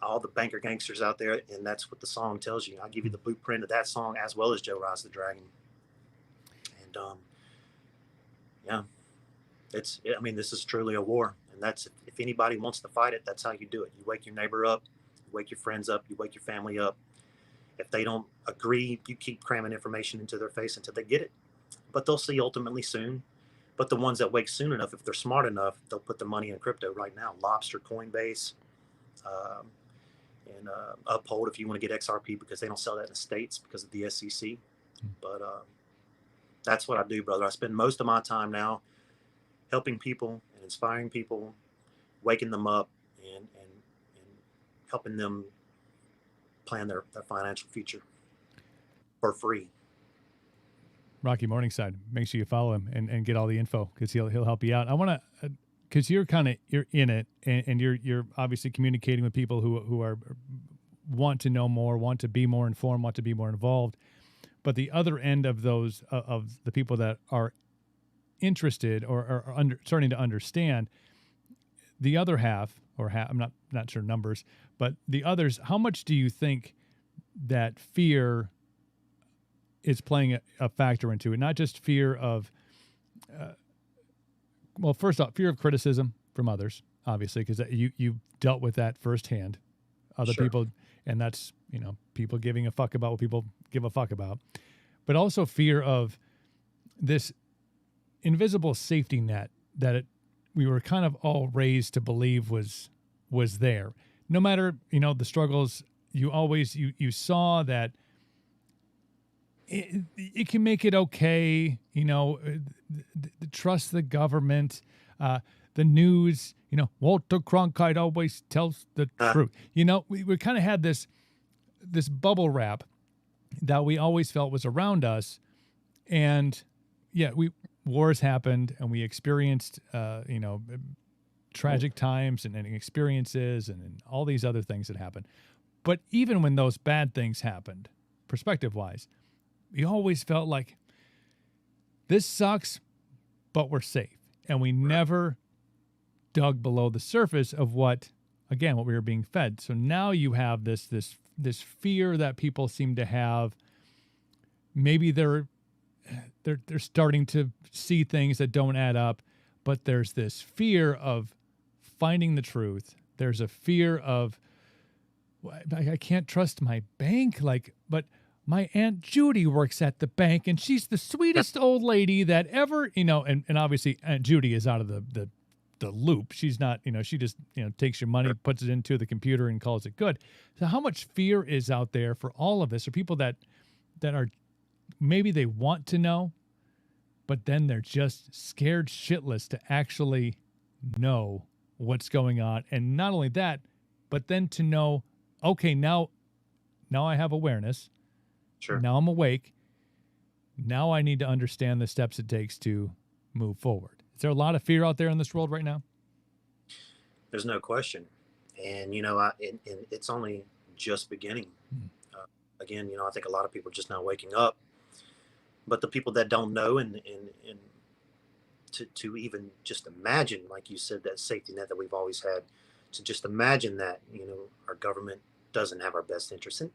S3: all the banker gangsters out there. And that's what the song tells you. I'll give you the blueprint of that song as well as Joe Rise the Dragon. And yeah, I mean, this is truly a war. And that's, if anybody wants to fight it, that's how you do it. You wake your neighbor up, you wake your friends up, you wake your family up. If they don't agree, you keep cramming information into their face until they get it. But they'll see ultimately soon. But the ones that wake soon enough, if they're smart enough, they'll put the money in crypto right now. Lobster, Coinbase, and Uphold if you want to get XRP, because they don't sell that in the States because of the SEC. But that's what I do, brother. I spend most of my time now helping people and inspiring people, waking them up, and helping them plan their financial future for free.
S1: Rocky Morningside. Make sure you follow him and get all the info, because he'll help you out. I want to, because you're in it, and you're obviously communicating with people who are want to know more, want to be more informed, want to be more involved. But the other end of those of the people that are interested or are starting to understand, the other half, or I'm not sure numbers, but the others, how much do you think that fear is playing a factor into it? Not just fear of, well, first off, fear of criticism from others, obviously, because you've dealt with that firsthand. Other
S3: Sure.
S1: people, and that's, people giving a fuck about what people give a fuck about. But also fear of this invisible safety net that we were kind of all raised to believe was there. No matter, the struggles, you saw that it can make it okay, trust the government, the news, Walter Cronkite always tells the truth. We kind of had this bubble wrap that we always felt was around us. And yeah, wars happened, and we experienced, tragic times and experiences and all these other things that happened. But even when those bad things happened, perspective-wise, we always felt like this sucks, but we're safe. And we never dug below the surface of what we were being fed. So now you have this fear that people seem to have. Maybe they're starting to see things that don't add up, but there's this fear of finding the truth. There's a fear of, I can't trust my bank, but my Aunt Judy works at the bank, and she's the sweetest old lady that ever, and obviously Aunt Judy is out of the loop. She's not, she just, takes your money, puts it into the computer and calls it good. So how much fear is out there for all of us, or people that are, maybe they want to know, but then they're just scared shitless to actually know what's going on. And not only that, but then to know, okay, now I have awareness.
S3: Sure.
S1: Now I'm awake. Now I need to understand the steps it takes to move forward. Is there a lot of fear out there in this world right now?
S3: There's no question. And, it's only just beginning. Again, I think a lot of people are just now waking up. But the people that don't know and to even just imagine, like you said, that safety net that we've always had, to just imagine that, our government doesn't have our best interests. And,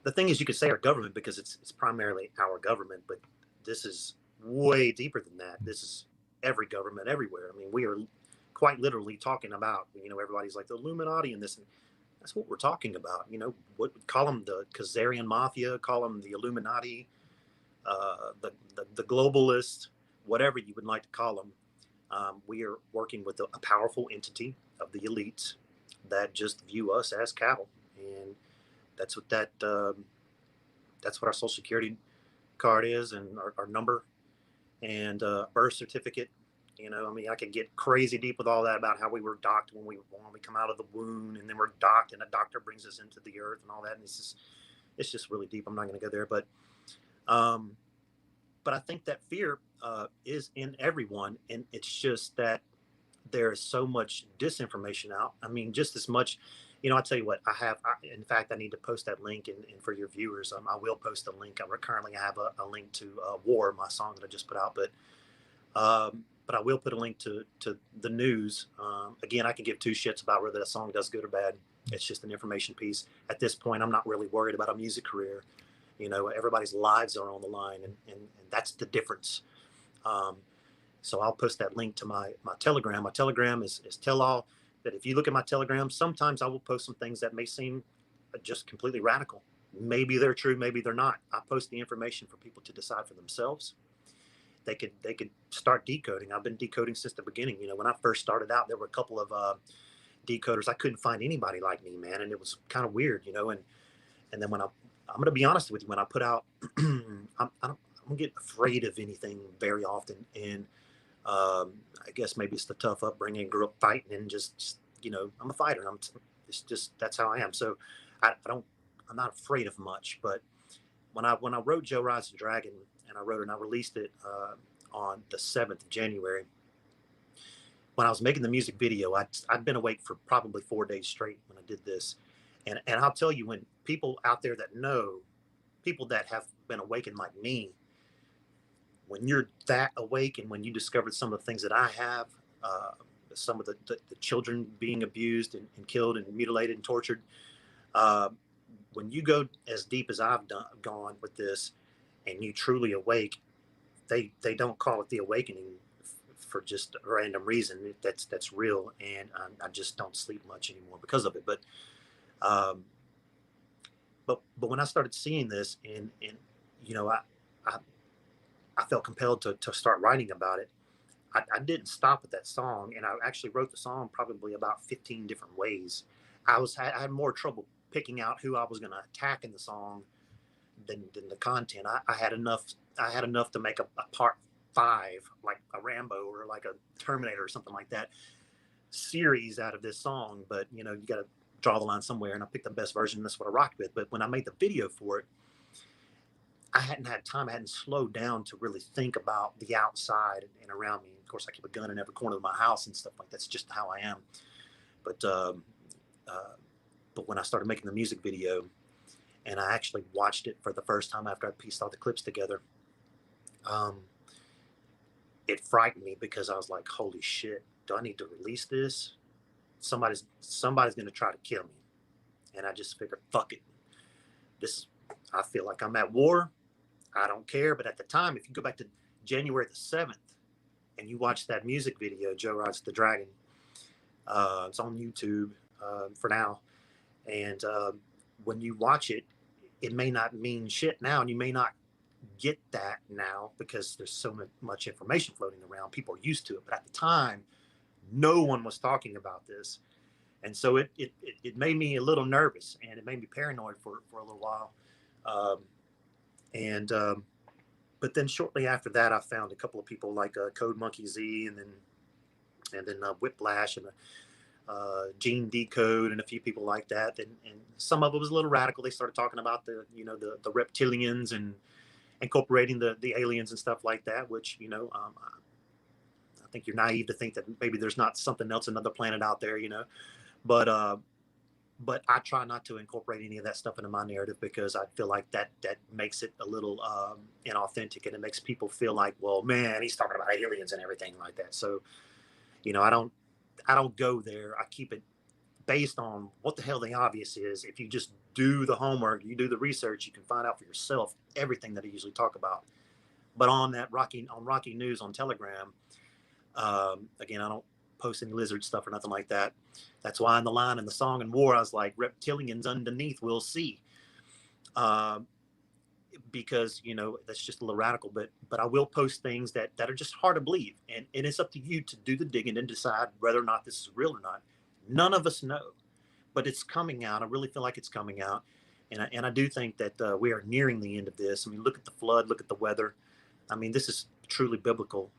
S3: the thing is, you could say our government because it's primarily our government, but this is way deeper than that. This is every government everywhere. I mean, we are quite literally talking about, everybody's like the Illuminati and this, and that's what we're talking about. What call them the Khazarian mafia, call them the Illuminati, the globalists, whatever you would like to call them. We are working with a powerful entity of the elites that just view us as cattle, and that's what that's what our Social Security card is, and our number, and birth certificate, You know, I mean, I could get crazy deep with all that about how we were docked when we come out of the womb, and then we're docked, and a doctor brings us into the earth and all that. And it's just really deep. I'm not going to go there, um, but I think that fear is in everyone, and it's just that there is so much disinformation out. I mean, just as much. You know, I tell you what, in fact, I need to post that link, and for your viewers, I will post a link. I currently have a link to War, my song that I just put out, but I will put a link to the news. Again, I can give two shits about whether that song does good or bad. It's just an information piece. At this point, I'm not really worried about a music career. You know, everybody's lives are on the line, and that's the difference. So I'll post that link to my Telegram. My Telegram is tell all. That if you look at my Telegram, sometimes I will post some things that may seem just completely radical. Maybe they're true, maybe they're not. I post the information for people to decide for themselves. They could start decoding. I've been decoding since the beginning. You know, when I first started out, there were a couple of decoders. I couldn't find anybody like me, man, and it was kind of weird, you know. And then when I'm going to be honest with you, when I put out, I don't get afraid of anything very often, and I guess maybe it's the tough upbringing, grew up fighting, and just you know, I'm a fighter. It's just that's how I am. So I'm not afraid of much. But when I wrote Joe Rides the Dragon, and I released it on the 7th of January. When I was making the music video, I'd been awake for probably 4 days straight when I did this, and I'll tell you, when people out there that know, people that have been awakened like me, when you're that awake, and when you discovered some of the things that I have, some of the children being abused and killed and mutilated and tortured, when you go as deep as I've gone with this, and you truly awake, they don't call it the awakening for just a random reason. That's real, and I just don't sleep much anymore because of it. But when I started seeing this, and you know, I felt compelled to start writing about it. I didn't stop at that song, and I actually wrote the song probably about 15 different ways. I had more trouble picking out who I was going to attack in the song than the content. I had enough to make a part 5, like a Rambo or like a Terminator or something like that series out of this song. But you know, you got to draw the line somewhere, and I picked the best version, and that's what I rocked with. But when I made the video for it, I hadn't had time. I hadn't slowed down to really think about the outside and around me. Of course, I keep a gun in every corner of my house and stuff like that. That's just how I am. But when I started making the music video, and I actually watched it for the first time after I pieced all the clips together, it frightened me, because I was like, "Holy shit! Do I need to release this? Somebody's going to try to kill me." And I just figured, fuck it. I feel like I'm at war. I don't care. But at the time, if you go back to January the 7th and you watch that music video, Joe Rides the Dragon, it's on YouTube for now. And when you watch it, it may not mean shit now, and you may not get that now because there's so much information floating around. People are used to it. But at the time, no one was talking about this. And so it made me a little nervous, and it made me paranoid for a little while. But then shortly after that, I found a couple of people like Code Monkey Z, and then Whiplash, and Gene Decode, and a few people like that. And some of it was a little radical. They started talking about the reptilians and incorporating the aliens and stuff like that, which, you know, I think you're naive to think that maybe there's not something else, another planet out there, you know. But I try not to incorporate any of that stuff into my narrative, because I feel like that makes it a little inauthentic, and it makes people feel like, well, man, he's talking about aliens and everything like that. So, you know, I don't go there. I keep it based on what the hell the obvious is. If you just do the homework, you do the research, you can find out for yourself everything that I usually talk about. But on Rocky News on Telegram, again, I don't post any lizard stuff or nothing like that. That's why in the line in the song and War, I was like, reptilians underneath, we'll see. Because, you know, that's just a little radical, but I will post things that are just hard to believe. And it's up to you to do the digging and decide whether or not this is real or not. None of us know, but it's coming out. I really feel like it's coming out. And I do think that we are nearing the end of this. I mean, look at the flood, look at the weather. I mean, this is truly biblical.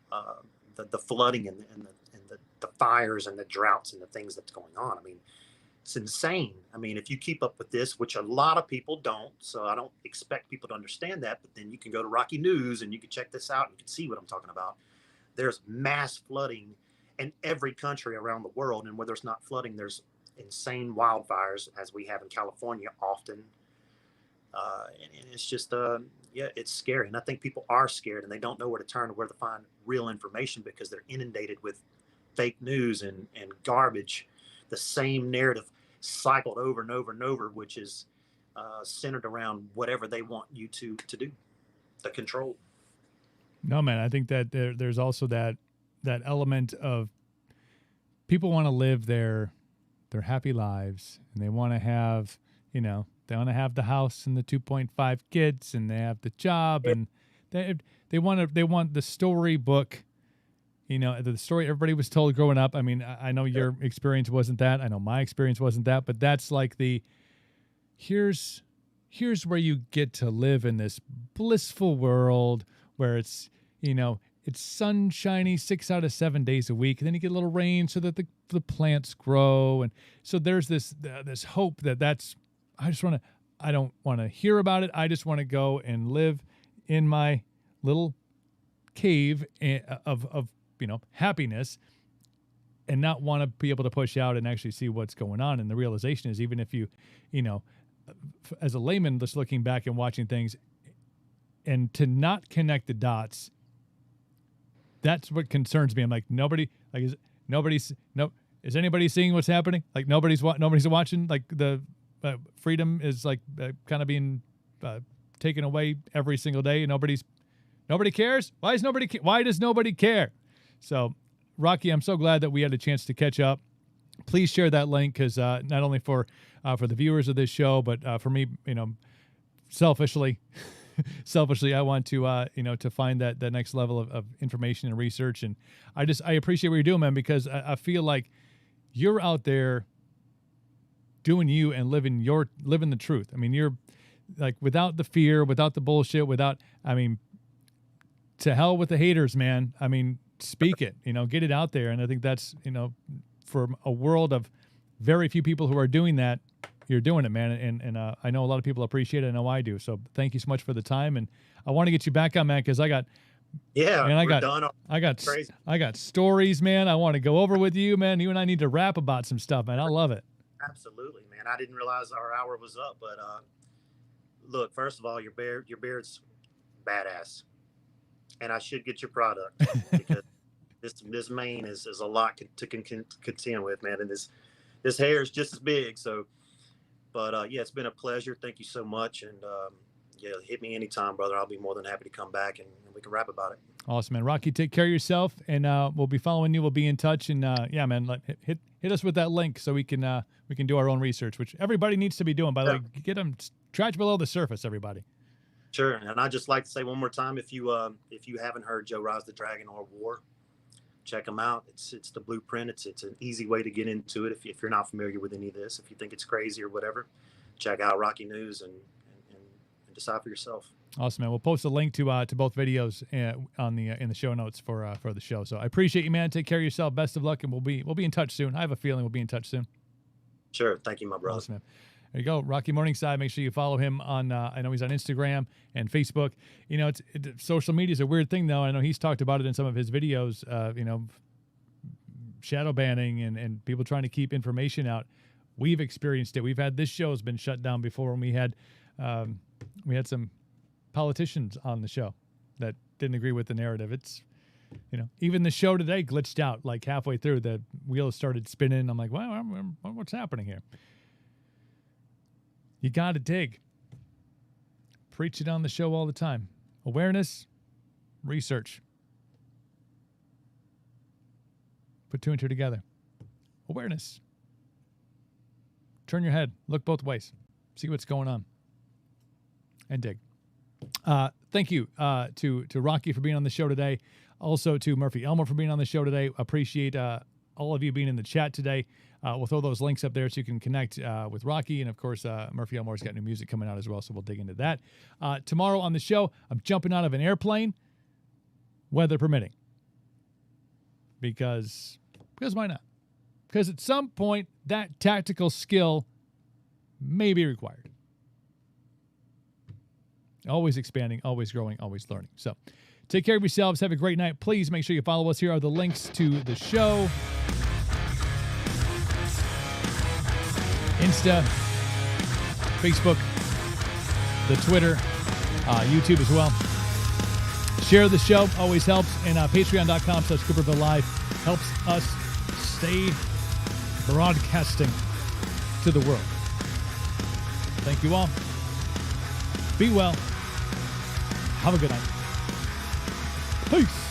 S3: the flooding and the fires and the droughts and the things that's going on. I mean, it's insane. I mean, if you keep up with this, which a lot of people don't, so I don't expect people to understand that, but then you can go to Rocky News and you can check this out and you can see what I'm talking about. There's mass flooding in every country around the world, and where there's not flooding, there's insane wildfires, as we have in California often. And it's just, yeah, it's scary. And I think people are scared and they don't know where to turn or where to find real information because they're inundated with fake news and garbage, the same narrative cycled over and over and over, which is centered around whatever they want you to do, the control.
S1: No, man, I think that there's also that element of people want to live their happy lives, and they want to have, they want to have the house and the 2.5 kids, and they have the job, and they want the storybook, the story everybody was told growing up. I mean, I know your experience wasn't that. I know my experience wasn't that, but that's like here's where you get to live in this blissful world where it's, it's sunshiny 6 out of 7 days a week, and then you get a little rain so that the plants grow, and so there's this hope that's. I don't want to hear about it. I just want to go and live in my little cave of happiness, and not want to be able to push out and actually see what's going on. And the realization is, even if you as a layman, just looking back and watching things, and to not connect the dots, that's what concerns me. I'm like, is anybody seeing what's happening? Like nobody's watching. Like the freedom is like kind of being taken away every single day. Nobody cares. Why does nobody care? So, Rocky, I'm so glad that we had a chance to catch up. Please share that link, because not only for the viewers of this show, but for me, selfishly, I want to find that next level of information and research. And I appreciate what you're doing, man, because I feel like you're out there doing you and living the truth. I mean, you're like, without the fear, without the bullshit, to hell with the haters, man. I mean, speak it, get it out there. And I think that's, for a world of very few people who are doing that, you're doing it, man. And I know a lot of people appreciate it. I know I do. So thank you so much for the time. And I want to get you back on, man, because I got stories, man. I want to go over with you, man. You and I need to rap about some stuff, man. I love it.
S3: Absolutely, man. I didn't realize our hour was up, but look, first of all, your beard's badass, and I should get your product because this mane is a lot to contend with, man. And this hair is just as big. So, but yeah, it's been a pleasure. Thank you so much, and yeah, hit me anytime, brother. I'll be more than happy to come back and we can rap about it.
S1: Awesome, man. Rocky, take care of yourself, and we'll be following you. We'll be in touch, and yeah, man, hit us with that link so we can do our own research, which everybody needs to be doing. By the way, get them scratch below the surface, everybody.
S3: Sure, and I'd just like to say one more time, if you haven't heard Joe Rise the Dragon or War, check them out. It's the blueprint. It's an easy way to get into it if you're not familiar with any of this. If you think it's crazy or whatever, check out Rocky News and decide for yourself.
S1: Awesome, man. We'll post a link to both videos in the show notes for the show. So I appreciate you, man. Take care of yourself. Best of luck, and we'll be in touch soon. I have a feeling we'll be in touch soon.
S3: Sure. Thank you, my brother.
S1: Awesome, man. There you go, Rocky Morningside. Make sure you follow him on. I know he's on Instagram and Facebook. Social media is a weird thing, though. I know he's talked about it in some of his videos. Shadow banning and people trying to keep information out. We've experienced it. We've had this show has been shut down before, when we had some politicians on the show that didn't agree with the narrative. It's, even the show today glitched out like halfway through. The wheels started spinning. I'm like, well, what's happening here? You got to dig. Preach it on the show all the time. Awareness, research. Put two and two together. Awareness. Turn your head. Look both ways. See what's going on. And dig. Thank you to Rocky for being on the show today. Also to Murphy Elmore for being on the show today. Appreciate all of you being in the chat today. We'll throw those links up there so you can connect with Rocky. And, of course, Murphy Elmore's got new music coming out as well, so we'll dig into that. Tomorrow on the show, I'm jumping out of an airplane, weather permitting. because why not? Because at some point, that tactical skill may be required. Always expanding, always growing, always learning. So take care of yourselves. Have a great night. Please make sure you follow us. Here are the links to the show. Insta, Facebook, the Twitter, YouTube as well. Share the show. Always helps. And patreon.com/Cooperville Live helps us stay broadcasting to the world. Thank you all. Be well. Have a good night. Peace.